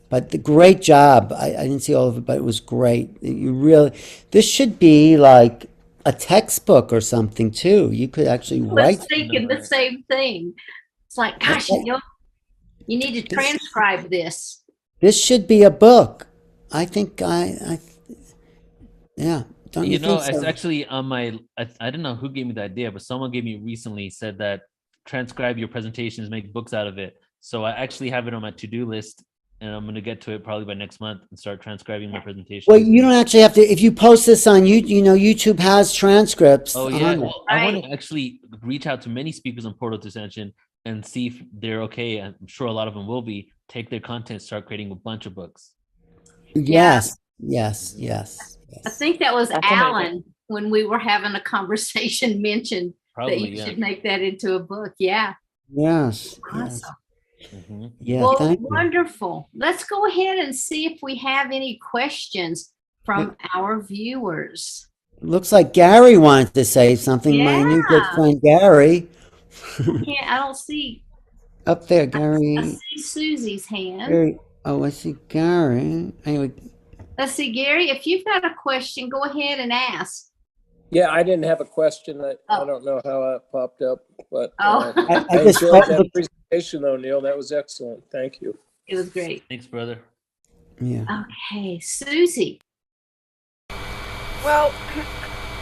But the great job. I didn't see all of it, but it was great. You really, this should be like a textbook or something too. You could actually I was write. thinking the same thing. It's like, gosh, you need to transcribe this. This should be a book. I think yeah. Don't you You know, think it's so? actually on my, I don't know who gave me the idea, but someone gave me recently, said that transcribe your presentations, make books out of it. So I actually have it on my to-do list, and I'm going to get to it probably by next month and start transcribing my presentations. Well, you don't actually have to. If you post this on YouTube has transcripts. Oh on yeah, it. well, I want to actually reach out to many speakers on Portal to Ascension and see if they're okay. I'm sure a lot of them will be. Take their content, start creating a bunch of books. Yes. Yes. Yes. I think that was That's amazing. Alan when we were having a conversation mentioned that Probably, you yeah. should make that into a book. Yeah. Yes. Yes. Awesome. Mhm. Yeah. Well, Thank you. wonderful. Let's go ahead and see if we have any questions from our viewers. Looks like Gary wanted to say something. My new good Yeah. friend Gary. I don't see. Up there, I Gary. see Susie's hand. Gary. Oh, I see Gary. Anyway, Let's see, Gary, if you've got a question, go ahead and ask. Yeah, I didn't have a question. I Oh. don't know how that popped up, but Oh. I I just enjoyed thought, that presentation though, Neil. That was excellent. Thank you. It was great. Thanks, brother. yeah. Okay, Susie. Well,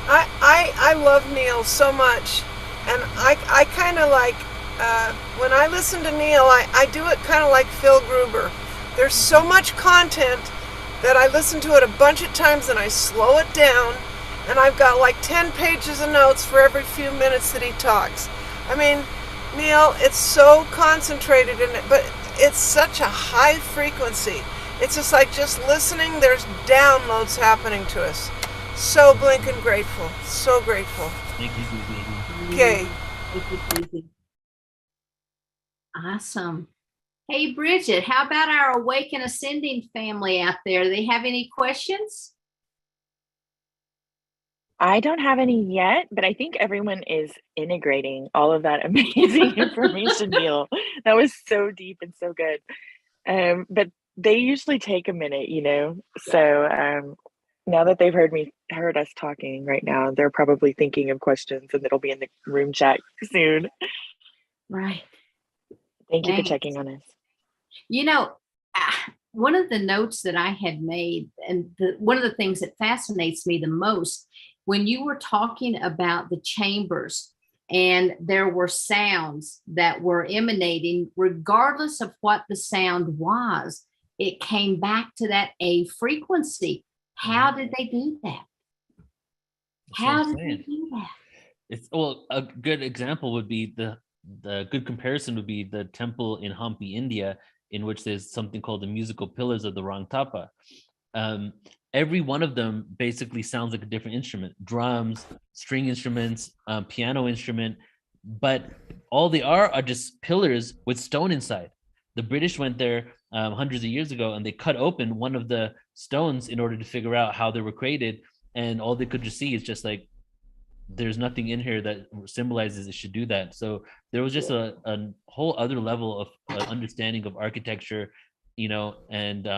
I love Neil so much, and I kind of like when I listen to Neil, I do it kind of like Phil Gruber. There's so much content that I listen to it a bunch of times and I slow it down, and I've got like 10 pages of notes for every few minutes that he talks. I mean, Neil, it's so concentrated in it, but it's such a high frequency. It's just like just listening, there's downloads happening to us. So blinking grateful, so grateful. Thank you, Susie. Okay. Thank you, Susie. Awesome. Hey, Bridget, how about our Awake and Ascending family out there? Do they have any questions? I don't have any yet, but I think everyone is integrating all of that amazing information, Neil. That was so deep and so good. But they usually take a minute, you know. So now that they've heard us talking right now, they're probably thinking of questions, and it'll be in the room chat soon. Right. Thank you for Thanks. checking on us. You know, one of the notes that I had made, and one of the things that fascinates me the most, when you were talking about the chambers and there were sounds that were emanating, regardless of what the sound was, it came back to that A frequency. How did they do that? That's what I'm How did they saying. do that? It's, well, a good example would be the good comparison would be the temple in Hampi, India, in which there's something called the musical pillars of the Rangtapa. Every one of them basically sounds like a different instrument: drums, string instruments, piano instrument, but all they are just pillars with stone inside. The British went there hundreds of years ago, and they cut open one of the stones in order to figure out how they were created, and all they could just see is just like, there's nothing in here that symbolizes it should do that. So there was just a whole other level of understanding of architecture, you know, and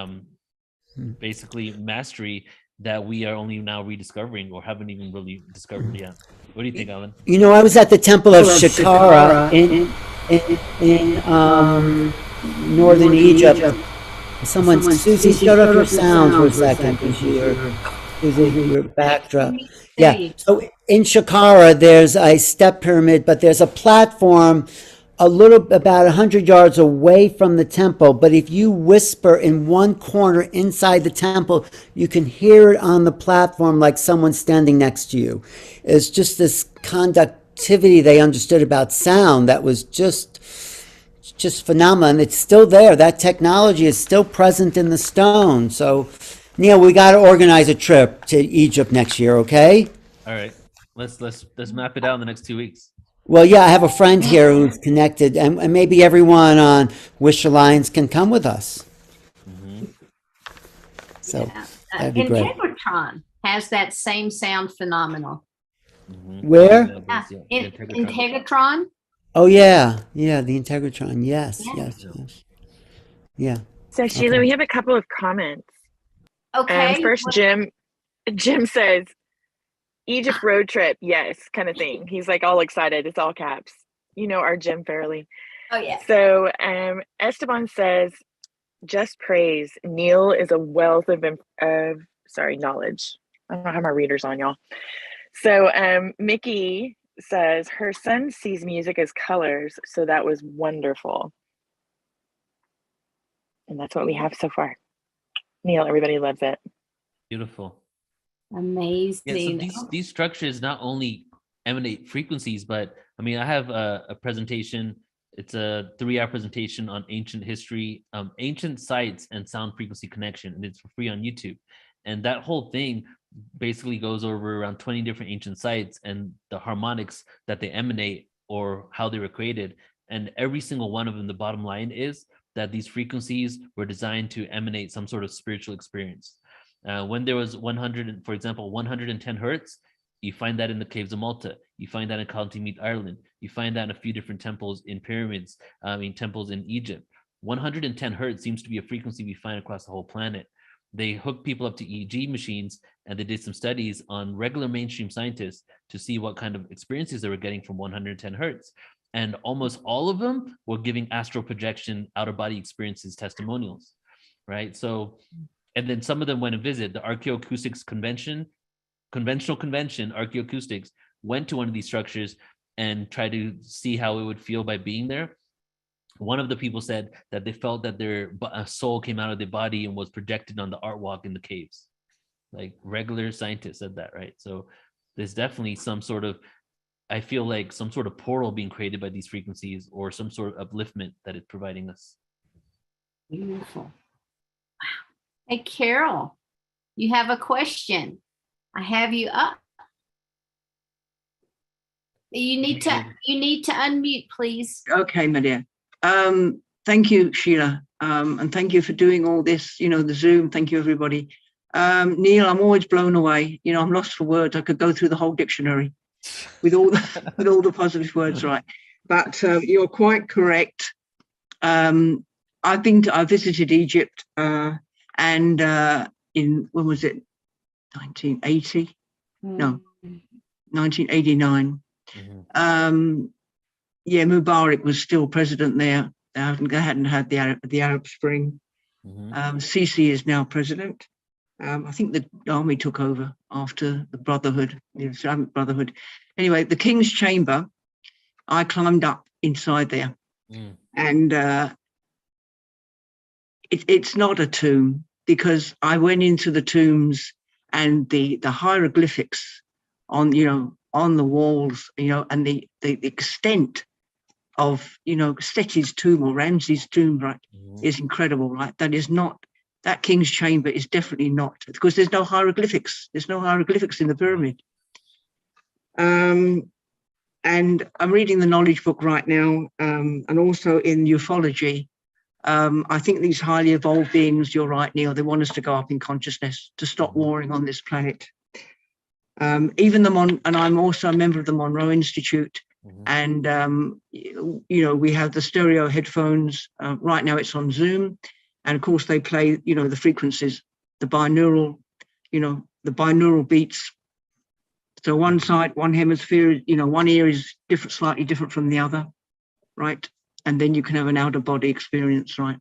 basically mastery that we are only now rediscovering or haven't even really discovered yet. What do you think, Alan? You know, I was at the Temple of Shikara in northern Egypt. Someone, Susie, shut up your sound for a second because your backdrop. Yeah. So in Shikara, there's a step pyramid, but there's a platform about 100 yards away from the temple. But if you whisper in one corner inside the temple, you can hear it on the platform like someone standing next to you. It's just this conductivity they understood about sound that was just phenomenal. And it's still there. That technology is still present in the stone. So, Neil, we got to organize a trip to Egypt next year, okay? All right, let's map it out in the next 2 weeks. Well, yeah, I have a friend here who's connected, and maybe everyone on Wish Alliance can come with us. So Yeah. that'd be great. Integratron has that same sound phenomenal. Where? Integratron. Oh, yeah. Yeah, the Integratron. Yes, Yeah. yes. Yeah. So Sheila, Okay. we have a couple of comments. Okay. First, Jim says, Egypt road trip, yes, kind of thing. He's like all excited. It's all caps. You know our Jim Fairley. Oh yeah. So Esteban says, just praise. Neil is a wealth of knowledge. I don't have my readers on, y'all. So Mickey says her son sees music as colors, so that was wonderful. And that's what we have so far. Neil, everybody loves it. Beautiful. Amazing. Yeah, so these structures not only emanate frequencies, but I mean, I have a presentation. It's a 3-hour presentation on ancient history, ancient sites and sound frequency connection, and it's for free on YouTube. And that whole thing basically goes over around 20 different ancient sites and the harmonics that they emanate or how they were created. And every single one of them, the bottom line is that these frequencies were designed to emanate some sort of spiritual experience. When there was 100, for example, 110 hertz, you find that in the caves of Malta. You find that in County Meath, Ireland. You find that in a few different temples in pyramids, temples in Egypt. 110 hertz seems to be a frequency we find across the whole planet. They hooked people up to EEG machines, and they did some studies on regular mainstream scientists to see what kind of experiences they were getting from 110 hertz. And almost all of them were giving astral projection, out-of-body experiences testimonials, right? So, and then some of them went and visited the Archaeoacoustics Conventional Convention, Archaeoacoustics, went to one of these structures and tried to see how it would feel by being there. One of the people said that they felt that their soul came out of their body and was projected on the art walk in the caves. Like regular scientists said that, right? So there's definitely some sort of, I feel like some sort of portal being created by these frequencies or some sort of upliftment that it's providing us. Beautiful. Wow. Hey, Carol, you have a question. I have you up. You need to unmute, please. Okay, my dear. Thank you, Sheila. And thank you for doing all this, the Zoom. Thank you, everybody. Neil, I'm always blown away. I'm lost for words. I could go through the whole dictionary with all the positive words, right? But you're quite correct. I visited Egypt and in, when was it? 1980? No, 1989. Mubarak was still president there. They hadn't had the Arab Spring. Sisi is now president. I think the army took over after the Brotherhood, the Islamic Brotherhood. Anyway, the King's Chamber, I climbed up inside there. And it's not a tomb, because I went into the tombs and the hieroglyphics on the walls, and the extent of Seti's tomb or Ramses' tomb, right, is incredible, right? That King's Chamber is definitely not, because there's no hieroglyphics. There's no hieroglyphics in the pyramid. And I'm reading the knowledge book right now, and also in ufology. I think these highly evolved beings, you're right, Neil, they want us to go up in consciousness, to stop warring on this planet. Even and I'm also a member of the Monroe Institute, and we have the stereo headphones. Right now it's on Zoom, and of course they play the frequencies, the binaural beats. So one side, one hemisphere, one ear is slightly different from the other, right? And then you can have an out of body experience, right?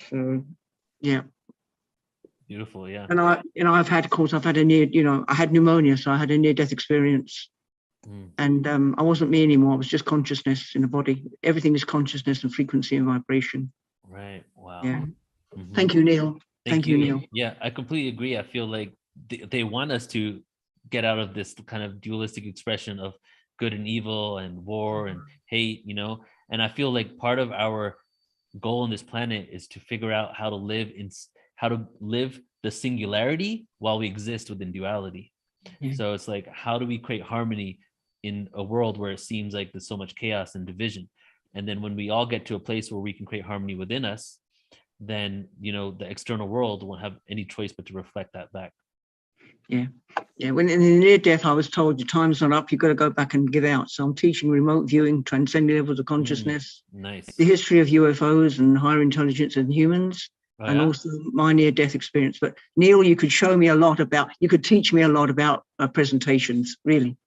So yeah. Beautiful, yeah. And I've had I had pneumonia, so I had a near-death experience. And I wasn't me anymore. I was just consciousness in the body. Everything is consciousness and frequency and vibration. Right. Wow. Yeah. Thank you, Neil. Thank you, Neil. Yeah, I completely agree. I feel like they want us to get out of this kind of dualistic expression of good and evil and war and hate, and I feel like part of our goal on this planet is to figure out how to live the singularity while we exist within duality. So it's like, how do we create harmony in a world where it seems like there's so much chaos and division. And then when we all get to a place where we can create harmony within us, then, you know, the external world won't have any choice but to reflect that back. Yeah. Yeah. When in the near death, I was told your time's not up. You've got to go back and give out. So I'm teaching remote viewing, transcending levels of consciousness, Nice. the history of UFOs and higher intelligence and humans, and also my near death experience. But Neil, you could show me a lot about, you could teach me a lot about presentations, really.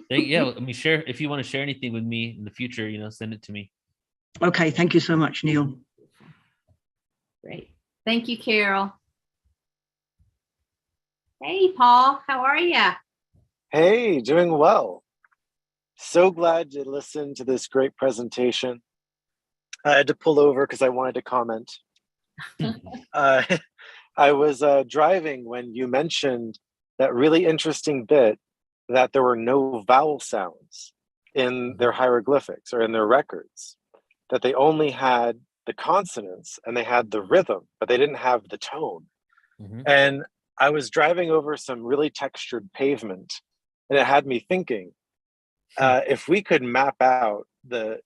Yeah. Let me share. If you want to share anything with me in the future, you know, send it to me. Okay. Thank you so much, Neil. Great. Thank you, Carol. Hey, Paul, how are you? Hey, doing well. So glad to listen to this great presentation. I had to pull over because I wanted to comment. I was driving when you mentioned that really interesting bit that there were no vowel sounds in their hieroglyphics or in their records, that they only had the consonants and they had the rhythm, but they didn't have the tone. And I was driving over some really textured pavement, and it had me thinking, if we could map out the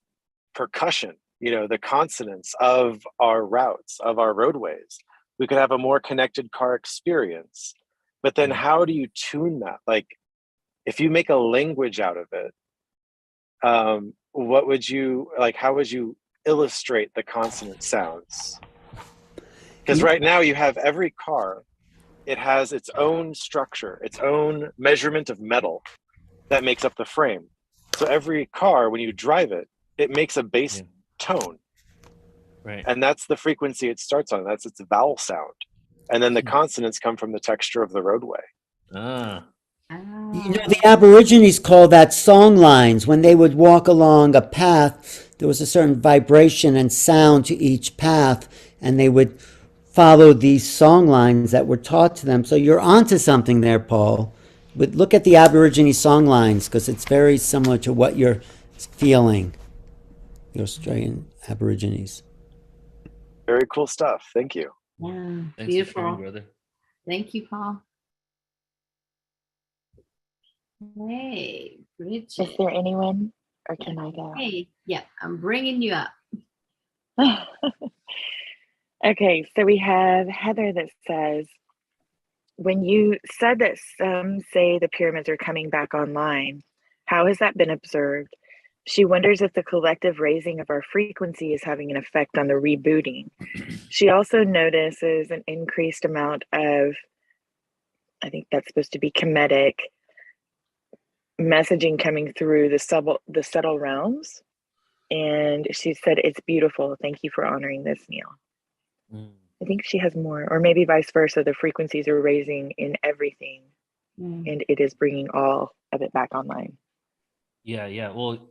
percussion, you know, the consonants of our routes, of our roadways, we could have a more connected car experience. But then how do you tune that? Like, if you make a language out of it, what would you, like, how would you illustrate the consonant sounds? Because right now you have every car, it has its own structure, its own measurement of metal that makes up the frame. So every car, when you drive it, it makes a bass tone. Right. And that's the frequency it starts on. That's its vowel sound. And then the consonants come from the texture of the roadway. You know, the Aborigines call that song lines. When they would walk along a path, there was a certain vibration and sound to each path, and they would follow these song lines that were taught to them. So you're onto something there, Paul. But look at the Aborigine song lines, because it's very similar to what you're feeling, the Australian Aborigines. Very cool stuff. Thank you. Yeah, Thanks beautiful. for sharing, brother. Thank you, Paul. Hey, Bridget. Is there anyone, or can I go? Hey, yeah, I'm bringing you up. Okay, so we have Heather that says, when you said that some say the pyramids are coming back online, how has that been observed? She wonders if the collective raising of our frequency is having an effect on the rebooting. She also notices an increased amount of, I think that's supposed to be Kemetic, messaging coming through the subtle realms. And she said, it's beautiful. Thank you for honoring this, Neil. I think she has more, or maybe vice versa. The frequencies are raising in everything, and it is bringing all of it back online. Yeah. Well,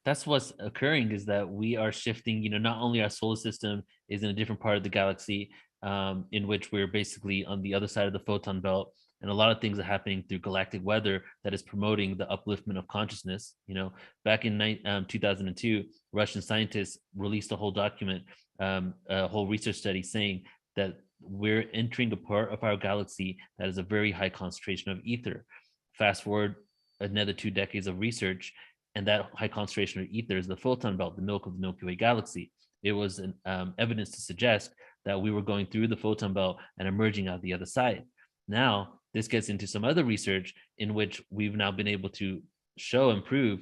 that's what's occurring, is that we are shifting, you know, not only our solar system is in a different part of the galaxy, in which we're basically on the other side of the photon belt, and a lot of things are happening through galactic weather that is promoting the upliftment of consciousness. You know, back in 2002, Russian scientists released a whole document, a whole research study saying that we're entering a part of our galaxy that is a very high concentration of ether. Fast forward another 2 decades of research, and that high concentration of ether is the photon belt, the milk of the Milky Way galaxy. It was an, evidence to suggest that we were going through the photon belt and emerging out the other side. Now, this gets into some other research in which we've now been able to show and prove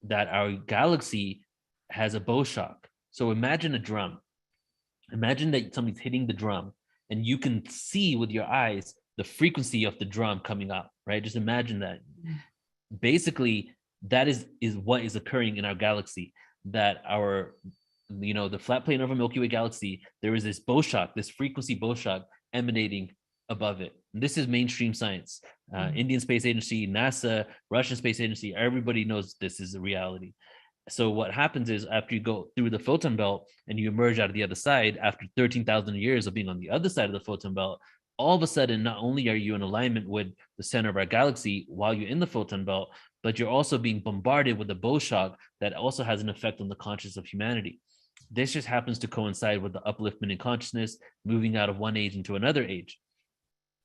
that our galaxy has a bow shock. So imagine a drum. Imagine that somebody's hitting the drum and you can see with your eyes the frequency of the drum coming up, right? Just imagine that. Basically, that is what is occurring in our galaxy, that our, you know, the flat plane of a Milky Way galaxy, there is this bow shock, this frequency bow shock emanating above it. And this is mainstream science. Indian Space Agency, NASA, Russian Space Agency, everybody knows this is a reality. So what happens is, after you go through the photon belt and you emerge out of the other side, after 13,000 years of being on the other side of the photon belt, all of a sudden, not only are you in alignment with the center of our galaxy while you're in the photon belt, but you're also being bombarded with a bow shock that also has an effect on the consciousness of humanity. This just happens to coincide with the upliftment in consciousness, moving out of one age into another age.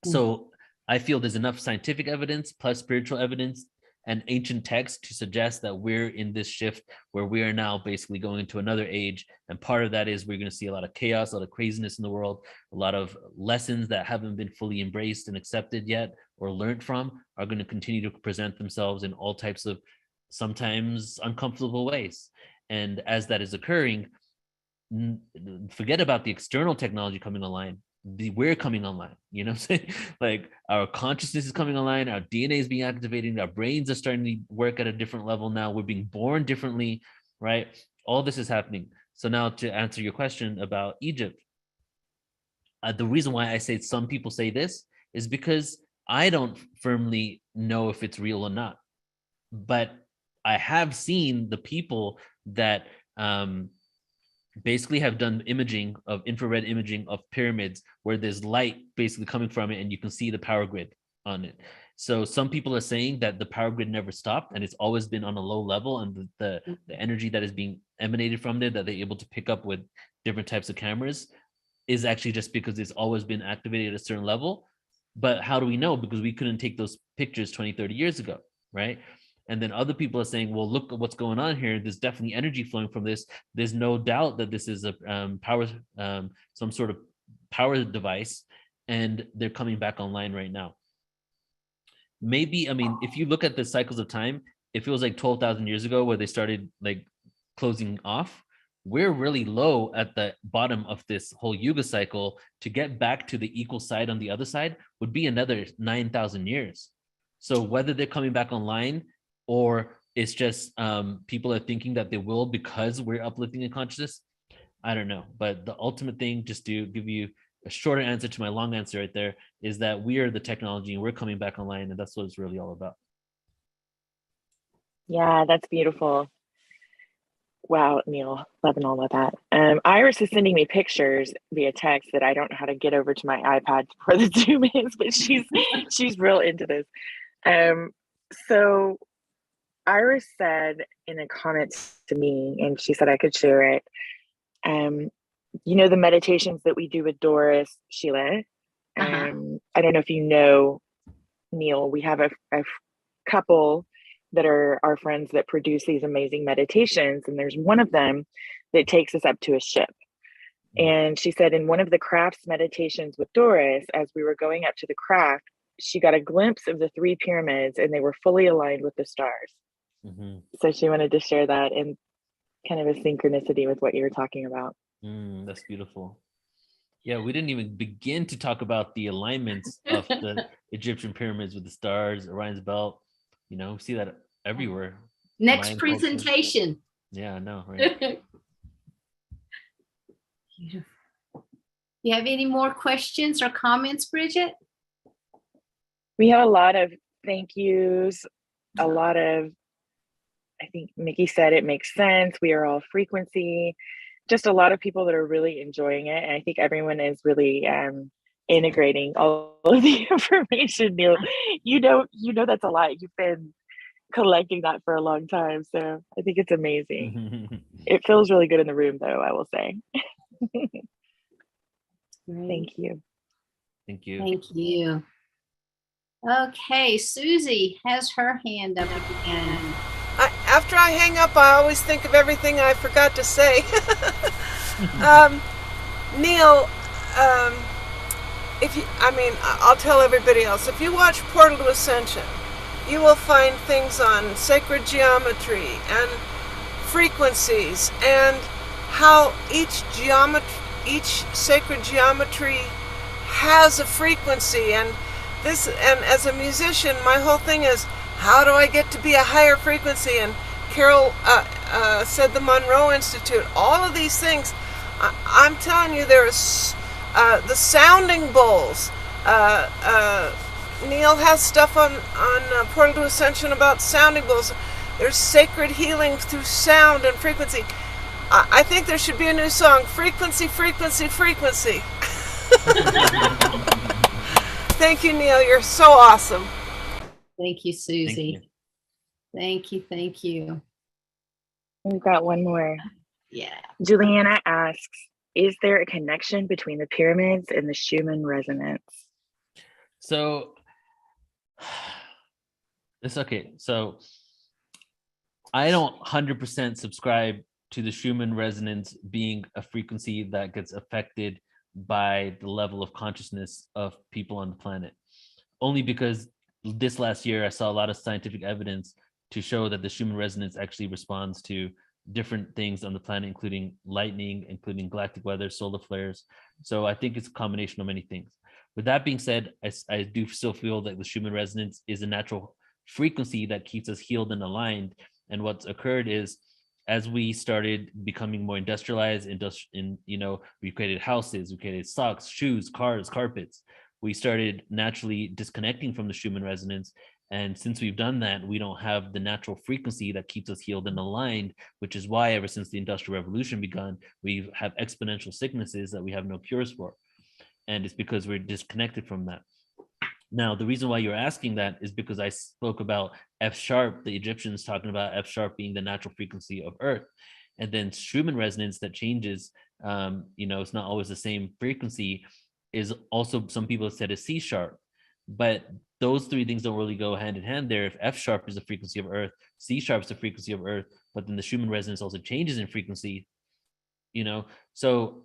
So I feel there's enough scientific evidence plus spiritual evidence and ancient texts to suggest that we're in this shift where we are now basically going into another age. And part of that is we're going to see a lot of chaos, a lot of craziness in the world, a lot of lessons that haven't been fully embraced and accepted yet or learned from are going to continue to present themselves in all types of sometimes uncomfortable ways. And as that is occurring, forget about the external technology coming online. We're coming online, you know what I'm saying? Like our consciousness is coming online, our DNA is being activated, our brains are starting to work at a different level now, we're being born differently, right? All this is happening. So now to answer your question about Egypt, the reason why I say some people say this is because I don't firmly know if it's real or not. But I have seen the people that basically have done imaging of infrared imaging of pyramids where there's light basically coming from it and you can see the power grid on it. So some people are saying that the power grid never stopped and it's always been on a low level, and the energy that is being emanated from there that they're able to pick up with different types of cameras is actually just because it's always been activated at a certain level. But how do we know? Because we couldn't take those pictures 20, 30 years ago, right? And then other people are saying, well, look at what's going on here. There's definitely energy flowing from this. There's no doubt that this is a power, some sort of power device, and they're coming back online right now. Maybe, I mean, if you look at the cycles of time, it feels like 12,000 years ago where they started like closing off. We're really low at the bottom of this whole yuga cycle. To get back to the equal side on the other side would be another 9,000 years. So whether they're coming back online or it's just people are thinking that they will because we're uplifting the consciousness, I don't know. But the ultimate thing, just to give you a shorter answer to my long answer right there, is that we are the technology and we're coming back online, and that's what it's really all about. Yeah, that's beautiful. Wow, Neil, loving all of that. Iris is sending me pictures via text that I don't know how to get over to my iPad for the Zoom is, but she's real into this. So Iris said in a comment to me, and she said I could share it. You know, the meditations that we do with Doris, Sheila. I don't know if you know, Neil, we have a couple that are our friends that produce these amazing meditations. And there's one of them that takes us up to a ship. And she said in one of the crafts meditations with Doris, as we were going up to the craft, she got a glimpse of the 3 pyramids and they were fully aligned with the stars. So she wanted to share that in kind of a synchronicity with what you were talking about. That's beautiful. Yeah, we didn't even begin to talk about the alignments of the Egyptian pyramids with the stars, Orion's belt. You know, we see that everywhere. Next Mayan presentation. culture. Yeah, I know, right? Beautiful. You have any more questions or comments, Bridget? We have a lot of thank yous, a lot of, I think Mickey said it makes sense. We are all frequency. Just a lot of people that are really enjoying it. And I think everyone is really integrating all of the information. Neil, you know that's a lot. You've been collecting that for a long time. So I think it's amazing. It feels really good in the room though, I will say. Thank you. Thank you. Thank you. Okay, Susie has her hand up again. After I hang up, I always think of everything I forgot to say. Neil, I'll tell everybody else. If you watch Portal to Ascension, you will find things on sacred geometry and frequencies and how each sacred geometry has a frequency. And as a musician, my whole thing is, how do I get to be a higher frequency? And Carol said the Monroe Institute, all of these things. I'm telling you, there's the sounding bowls. Neil has stuff on Portal to Ascension about sounding bowls. There's sacred healing through sound and frequency. I think there should be a new song, Frequency, Frequency, Frequency. Thank you, Neil. You're so awesome. Thank you, Susie. Thank you. We've got one more. Yeah. Juliana asks, is there a connection between the pyramids and the Schumann resonance? So It's okay. So I don't 100% subscribe to the Schumann resonance being a frequency that gets affected by the level of consciousness of people on the planet. Only because this last year I saw a lot of scientific evidence to show that the Schumann resonance actually responds to different things on the planet, including lightning, including galactic weather, solar flares. So I think it's a combination of many things. With that being said, I do still feel that the Schumann resonance is a natural frequency that keeps us healed and aligned. And what's occurred is, as we started becoming more industrialized, we created houses, we created socks, shoes, cars, carpets. We started naturally disconnecting from the Schumann resonance. And since we've done that, we don't have the natural frequency that keeps us healed and aligned, which is why ever since the Industrial Revolution begun, we have exponential sicknesses that we have no cures for. And it's because we're disconnected from that. Now, the reason why you're asking that is because I spoke about F sharp, the Egyptians talking about F sharp being the natural frequency of Earth. And then Schumann resonance that changes, it's not always the same frequency, is also, some people have said, is C sharp. But those three things don't really go hand in hand there. If F sharp is the frequency of Earth, C sharp is the frequency of Earth, but then the Schumann resonance also changes in frequency, So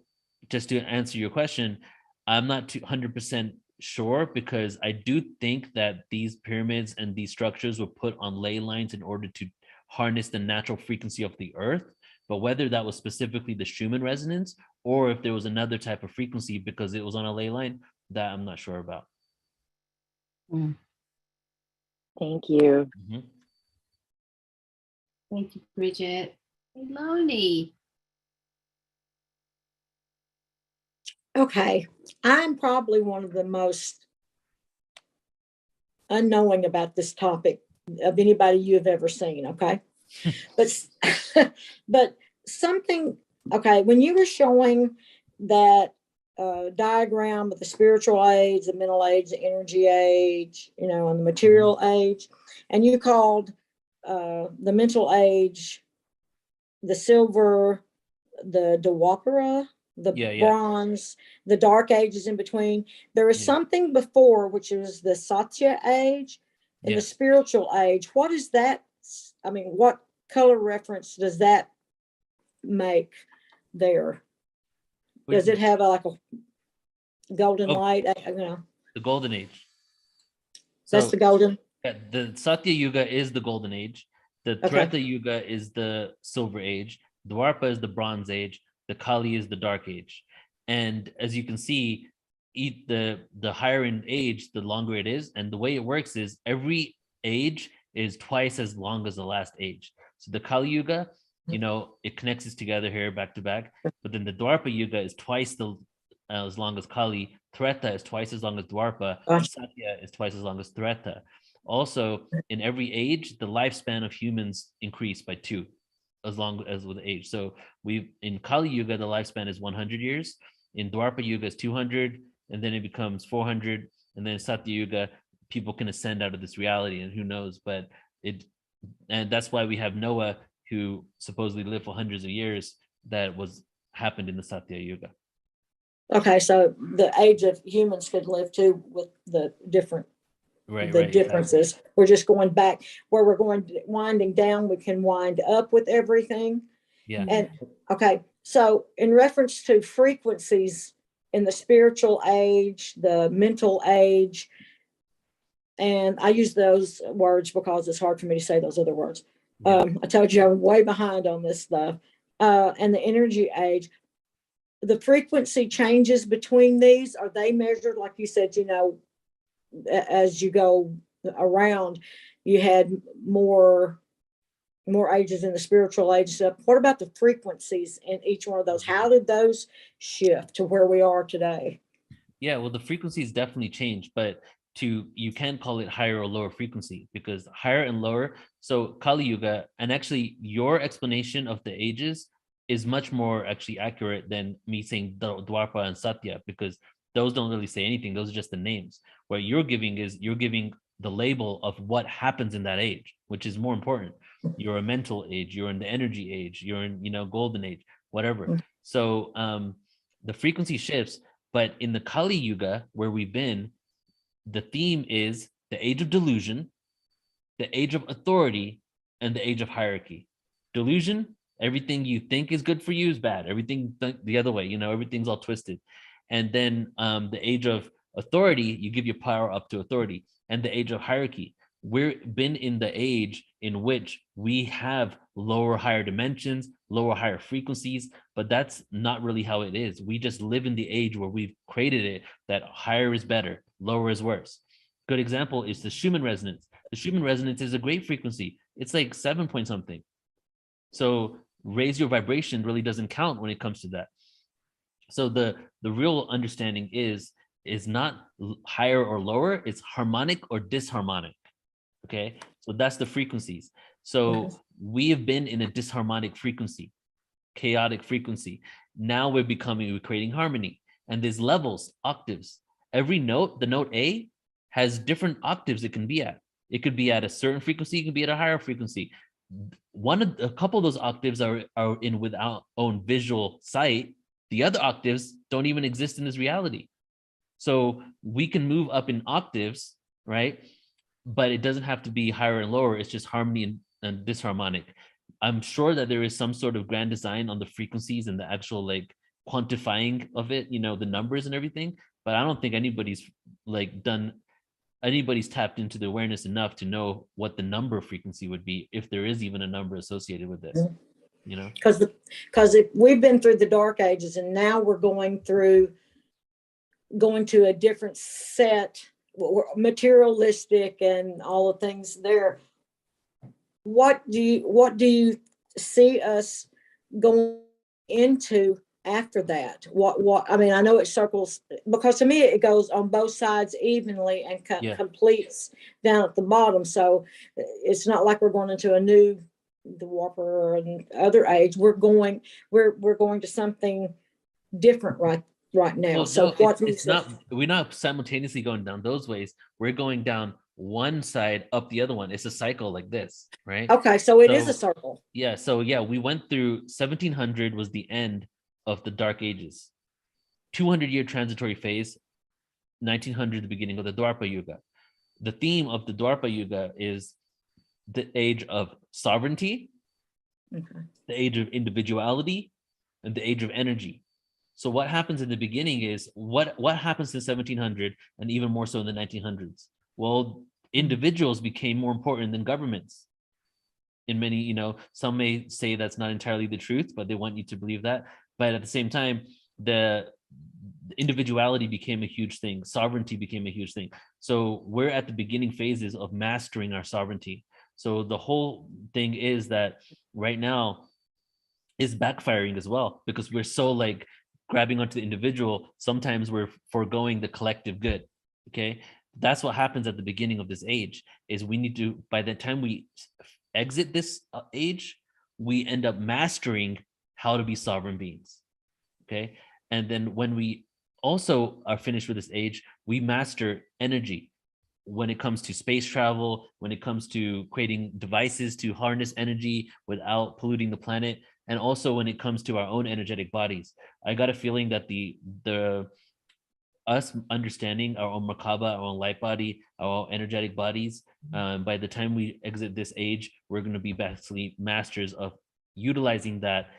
just to answer your question, I'm not 100% sure, because I do think that these pyramids and these structures were put on ley lines in order to harness the natural frequency of the Earth. But whether that was specifically the Schumann resonance or if there was another type of frequency because it was on a ley line, that I'm not sure about. Thank you. Mm-hmm. Thank you, Bridget. Hey, Lonnie. Okay, I'm probably one of the most unknowing about this topic of anybody you have ever seen, okay? but something, okay, when you were showing that diagram of the spiritual age, the mental age, the energy age, and the material age, and you called the mental age the silver, the Dwapara, the bronze, the dark ages in between. There is something before, which is the Satya age and the spiritual age. What is that? I mean, what color reference does that make there? Does it have like a golden light? The golden age. That's the golden. Yeah, the Satya Yuga is the golden age. The Treta Yuga is the silver age. Dwapara is the bronze age. The Kali is the dark age. And as you can see, the higher in age, the longer it is. And the way it works is every age is twice as long as the last age. So the Kali Yuga, it connects us together here back to back. But then the Dwapara Yuga is twice as long as Kali. Treta is twice as long as Dwapara. Satya is twice as long as Treta. Also, in every age, the lifespan of humans increase by 2, as long as with age. So in Kali Yuga, the lifespan is 100 years. In Dwapara Yuga is 200, and then it becomes 400. And then Satya Yuga, people can ascend out of this reality, and who knows? And that's why we have Noah, who supposedly lived for hundreds of years. That happened in the Satya Yuga. Okay, so the age of humans could live too, with the different. Differences. Exactly. We're just going back where we're winding down. We can wind up with everything. Yeah. And okay, so in reference to frequencies in the spiritual age, the mental age, and I use those words because it's hard for me to say those other words. I told you I'm way behind on this stuff. And the energy age, the frequency changes between these. Are they measured, like you said, as you go around, you had more ages in the spiritual age stuff. What about the frequencies in each one of those? How did those shift to where we are today? Yeah, well, the frequencies definitely change, but you can call it higher or lower frequency, because higher and lower. So Kali Yuga, and actually your explanation of the ages is much more actually accurate than me saying Dwapara and Satya, because those don't really say anything. Those are just the names. What you're giving the label of what happens in that age, which is more important. You're a mental age, you're in the energy age, you're in, golden age, whatever. So the frequency shifts, but in the Kali Yuga, where we've been, the theme is the age of delusion, the age of authority, and the age of hierarchy. Delusion, everything you think is good for you is bad. Everything the other way, everything's all twisted. And then the age of authority, you give your power up to authority. And the age of hierarchy, we've been in the age in which we have lower, higher dimensions, lower, higher frequencies, but that's not really how it is. We just live in the age where we've created it that higher is better, lower is worse. Good example is the Schumann resonance. The Schumann resonance is a great frequency. It's like 7 point something. So raise your vibration really doesn't count when it comes to that. So the real understanding is not higher or lower, it's harmonic or disharmonic. Okay, so that's the frequencies. So we have been in a disharmonic frequency, chaotic frequency. Now we're creating harmony. And there's levels, octaves. Every note, the note A, has different octaves it can be at. It could be at a certain frequency, it can be at a higher frequency. A couple of those octaves are in with our own visual sight. The other octaves don't even exist in this reality. So we can move up in octaves, right? But it doesn't have to be higher and lower. It's just harmony and disharmonic. I'm sure that there is some sort of grand design on the frequencies and the actual like quantifying of it, the numbers and everything. But I don't think anybody's tapped into the awareness enough to know what the number frequency would be, if there is even a number associated with this. Because if we've been through the dark ages and now we're going to a different set, materialistic and all the things there. What do you see us going into after that? I mean, I know it circles, because to me it goes on both sides evenly and completes down at the bottom. So it's not like we're going into the Warper and other age. We're going to something different right now. Well, so no, it's not, we're not simultaneously going down those ways. We're going down one side up the other one. It's a cycle like this, right? Okay, so it is a circle. Yeah, so we went through 1700 was the end of the dark ages. 200-year transitory phase, 1900 the beginning of the Dwapara Yuga. The theme of the Dwapara Yuga is the age of sovereignty, the age of individuality, and the age of energy. So what happens in the beginning is what happens in 1700 and even more so in the 1900s? Well, individuals became more important than governments. In many, some may say that's not entirely the truth, but they want you to believe that. But at the same time, the individuality became a huge thing. Sovereignty became a huge thing. So we're at the beginning phases of mastering our sovereignty. So the whole thing is that right now is backfiring as well, because we're so like grabbing onto the individual. Sometimes we're foregoing the collective good. Okay, that's what happens at the beginning of this age. Is we need to, by the time we exit this age, we end up mastering how to be sovereign beings. Okay, and then when we also are finished with this age, we master energy. When it comes to space travel, when it comes to creating devices to harness energy without polluting the planet, and also when it comes to our own energetic bodies. I got a feeling that us understanding our own Merkaba, our own light body, our own energetic bodies, by the time we exit this age, we're going to be basically masters of utilizing that.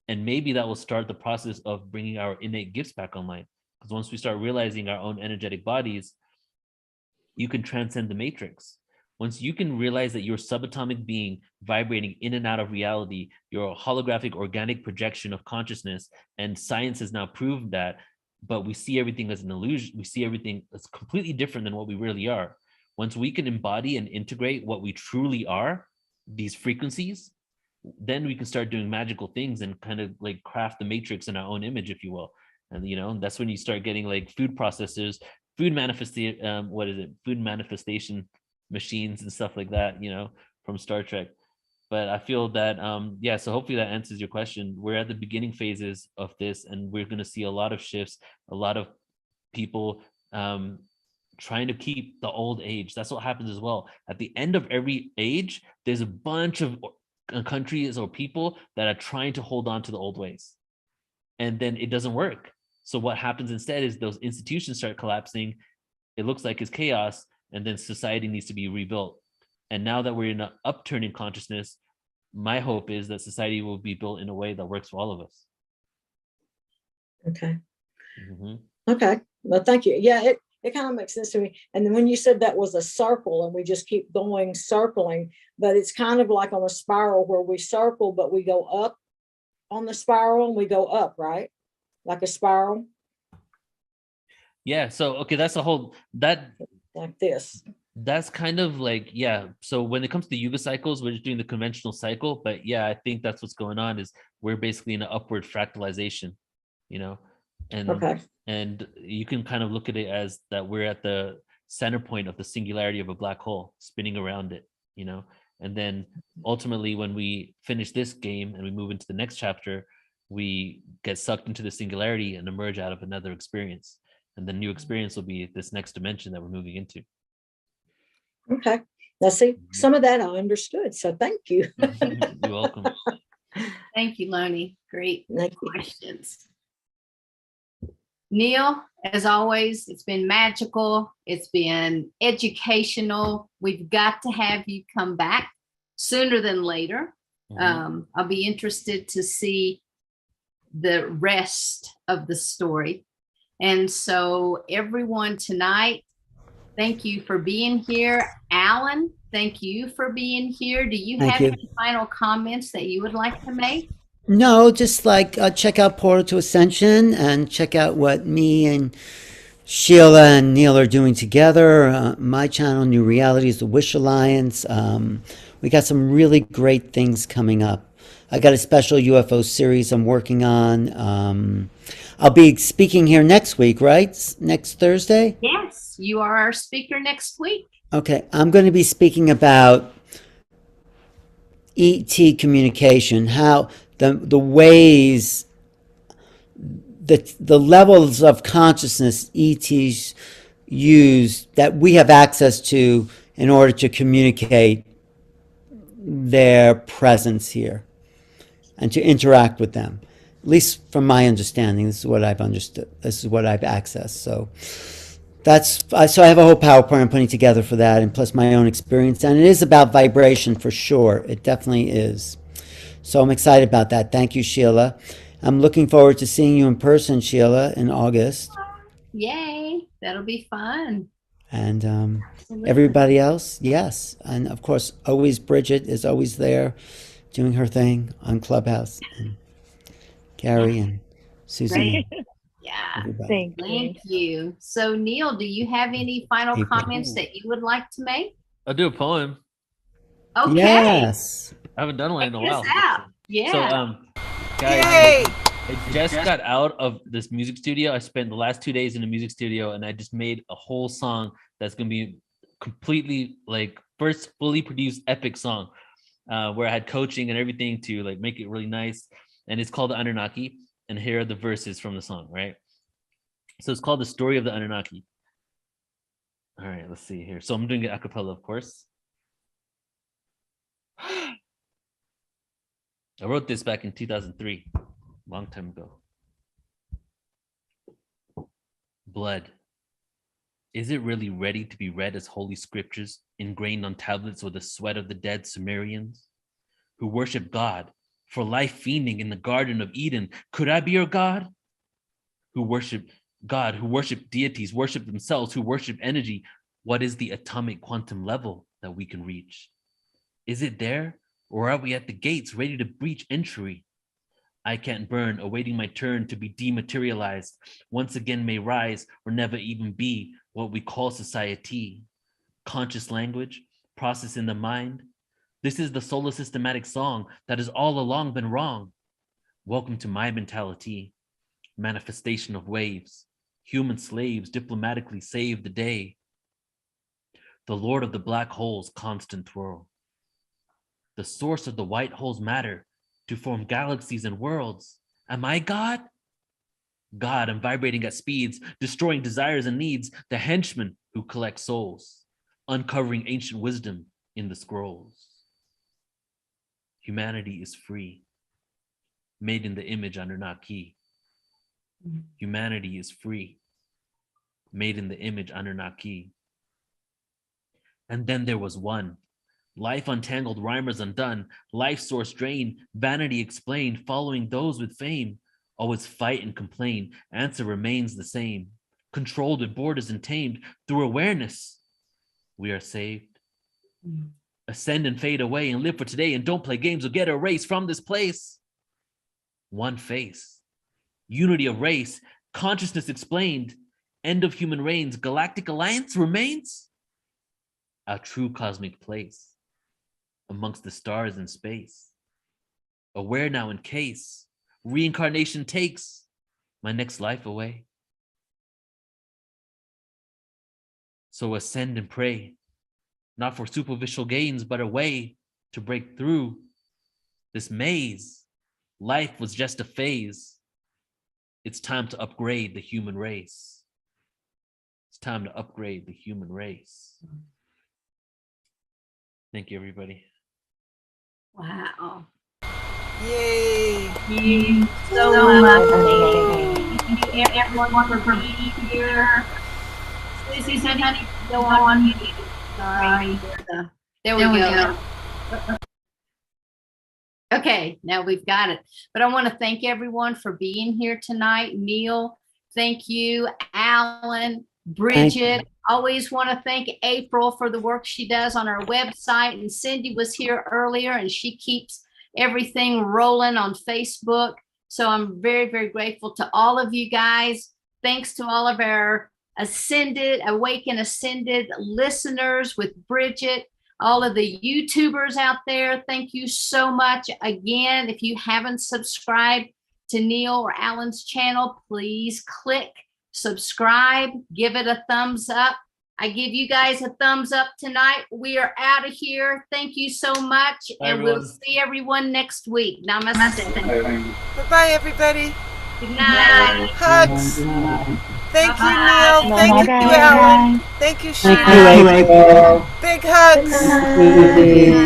And maybe that will start the process of bringing our innate gifts back online. Because once we start realizing our own energetic bodies, you can transcend the matrix. Once you can realize that you're a subatomic being vibrating in and out of reality, you're a holographic organic projection of consciousness, and science has now proved that, but we see everything as an illusion. We see everything as completely different than what we really are. Once we can embody and integrate what we truly are, these frequencies, then we can start doing magical things and kind of like craft the matrix in our own image, if you will. And that's when you start getting like food processors, food manifestation machines and stuff like that, from Star Trek. But I feel that so hopefully that answers your question. We're at the beginning phases of this, and we're going to see a lot of shifts, a lot of people trying to keep the old age. That's what happens as well. At the end of every age, there's a bunch of countries or people that are trying to hold on to the old ways, and then it doesn't work. So what happens instead is those institutions start collapsing. It looks like it's chaos, and then society needs to be rebuilt. And now that we're in an upturning consciousness, my hope is that society will be built in a way that works for all of us. Okay. Mm-hmm. Okay. Well, thank you. Yeah, it kind of makes sense to me. And then when you said that was a circle and we just keep going circling, but it's kind of like on a spiral where we circle, but we go up on the spiral and we go up, right? Like a spiral. Yeah. So, okay, that's a whole, that like this. That's kind of like, yeah. So when it comes to the yuga cycles, we're just doing the conventional cycle. But yeah, I think that's what's going on is we're basically in an upward fractalization, you know, and Okay. and you can kind of look at it as that we're at the center point of the singularity of a black hole spinning around it, you know, and then ultimately when we finish this game and we move into the next chapter, we get sucked into the singularity and emerge out of another experience. And the new experience will be this next dimension that we're moving into. Okay. Now, see, some of that I understood. So thank you. You're welcome. Thank you, Lonnie. Great Thank you. questions. Neil, as always, it's been magical. It's been educational. We've got to have you come back sooner than later. I'll be interested to see the rest of the story. And so everyone tonight, thank you for being here. Alan, thank you for being here. Do you Thank have you. any final comments that you would like to make? No, just like check out Portal to Ascension and check out what me and Sheila and Neil are doing together. My channel, New Realities, the Wish Alliance. We got some really great things coming up. I got a special UFO series I'm working on. I'll be speaking here next week, right? Next Thursday? Yes, you are our speaker next week. Okay, I'm going to be speaking about ET communication, how the ways, the levels of consciousness ETs use that we have access to in order to communicate their presence here and to interact with them. At least from my understanding, this is what I've understood. This is what I've accessed. So so I have a whole PowerPoint I'm putting together for that, and plus my own experience. And it is about vibration for sure. It definitely is. So I'm excited about that. Thank you, Sheila. I'm looking forward to seeing you in person, Sheila, in August. Yay, that'll be fun. And Absolutely. everybody else, yes. And of course, always Bridget is always there doing her thing on Clubhouse. And Gary and Susie. Great. Yeah. Everybody. Thank you. So Neil, do you have any final April. comments that you would like to make? I'll do a poem. Okay. Yes. I haven't done one in a Check while. this out. Yeah. So, guys, I just got out of this music studio. I spent the last 2 days in the music studio, and I just made a whole song that's gonna be completely like first fully produced epic song, where I had coaching and everything to like make it really nice. And it's called the Anunnaki. And here are the verses from the song, right? So it's called The Story of the Anunnaki. All right, let's see here. So I'm doing it a cappella, of course. I wrote this back in 2003, long time ago. Blood. Is it really ready to be read as holy scriptures ingrained on tablets with the sweat of the dead Sumerians who worship God for life fiending in the Garden of Eden? Could I be your God? Who worship God, who worship deities, worship themselves, who worship energy. What is the atomic quantum level that we can reach? Is it there? Or are we at the gates ready to breach entry? I can't burn, awaiting my turn to be dematerialized. Once again may rise or never even be what we call society. Conscious language, process in the mind. This is the solar systematic song that has all along been wrong. Welcome to my mentality. Manifestation of waves. Human slaves diplomatically save the day. The Lord of the black holes, constant twirl. The source of the white hole's matter to form galaxies and worlds. Am I God? God, I'm vibrating at speeds, destroying desires and needs, the henchman who collects souls, uncovering ancient wisdom in the scrolls. Humanity is free, made in the image Anunnaki. Humanity is free, made in the image Anunnaki. And then there was one Life untangled, rhymers undone, life source drained, vanity explained, following those with fame. Always fight and complain, answer remains the same. Controlled with borders and tamed, through awareness, we are saved. Ascend and fade away and live for today, and don't play games or get erased from this place. One face, unity of race, consciousness explained, end of human reigns, galactic alliance remains. Our true cosmic place amongst the stars in space. Aware now in case reincarnation takes my next life away. So ascend and pray, not for superficial gains, but a way to break through this maze. Life was just a phase. It's time to upgrade the human race. It's time to upgrade the human race. Thank you, everybody. Wow. Yay. Thank you so much. Thank you everyone for being here. Susie said, honey, go on. Sorry. There we go. Okay, now we've got it. But I want to thank everyone for being here tonight. Neil, thank you. Alan, Bridget, always want to thank April for the work she does on our website. And Cindy was here earlier and she keeps everything rolling on Facebook. So I'm very, very grateful to all of you guys. Thanks to all of our Awaken Ascended listeners with Bridget, all of the YouTubers out there. Thank you so much. Again, if you haven't subscribed to Neil or Alan's channel, please click subscribe, give it a thumbs up. I give you guys a thumbs up tonight. We are out of here. Thank you so much. Bye, and everyone. we'll see everyone next week. Namaste. Bye-bye, everybody. Good night. Hugs. Thank you, Neil. Bye. Thank you, Alan. Thank you, Sheila. Thank you, April. Big hugs. Susie.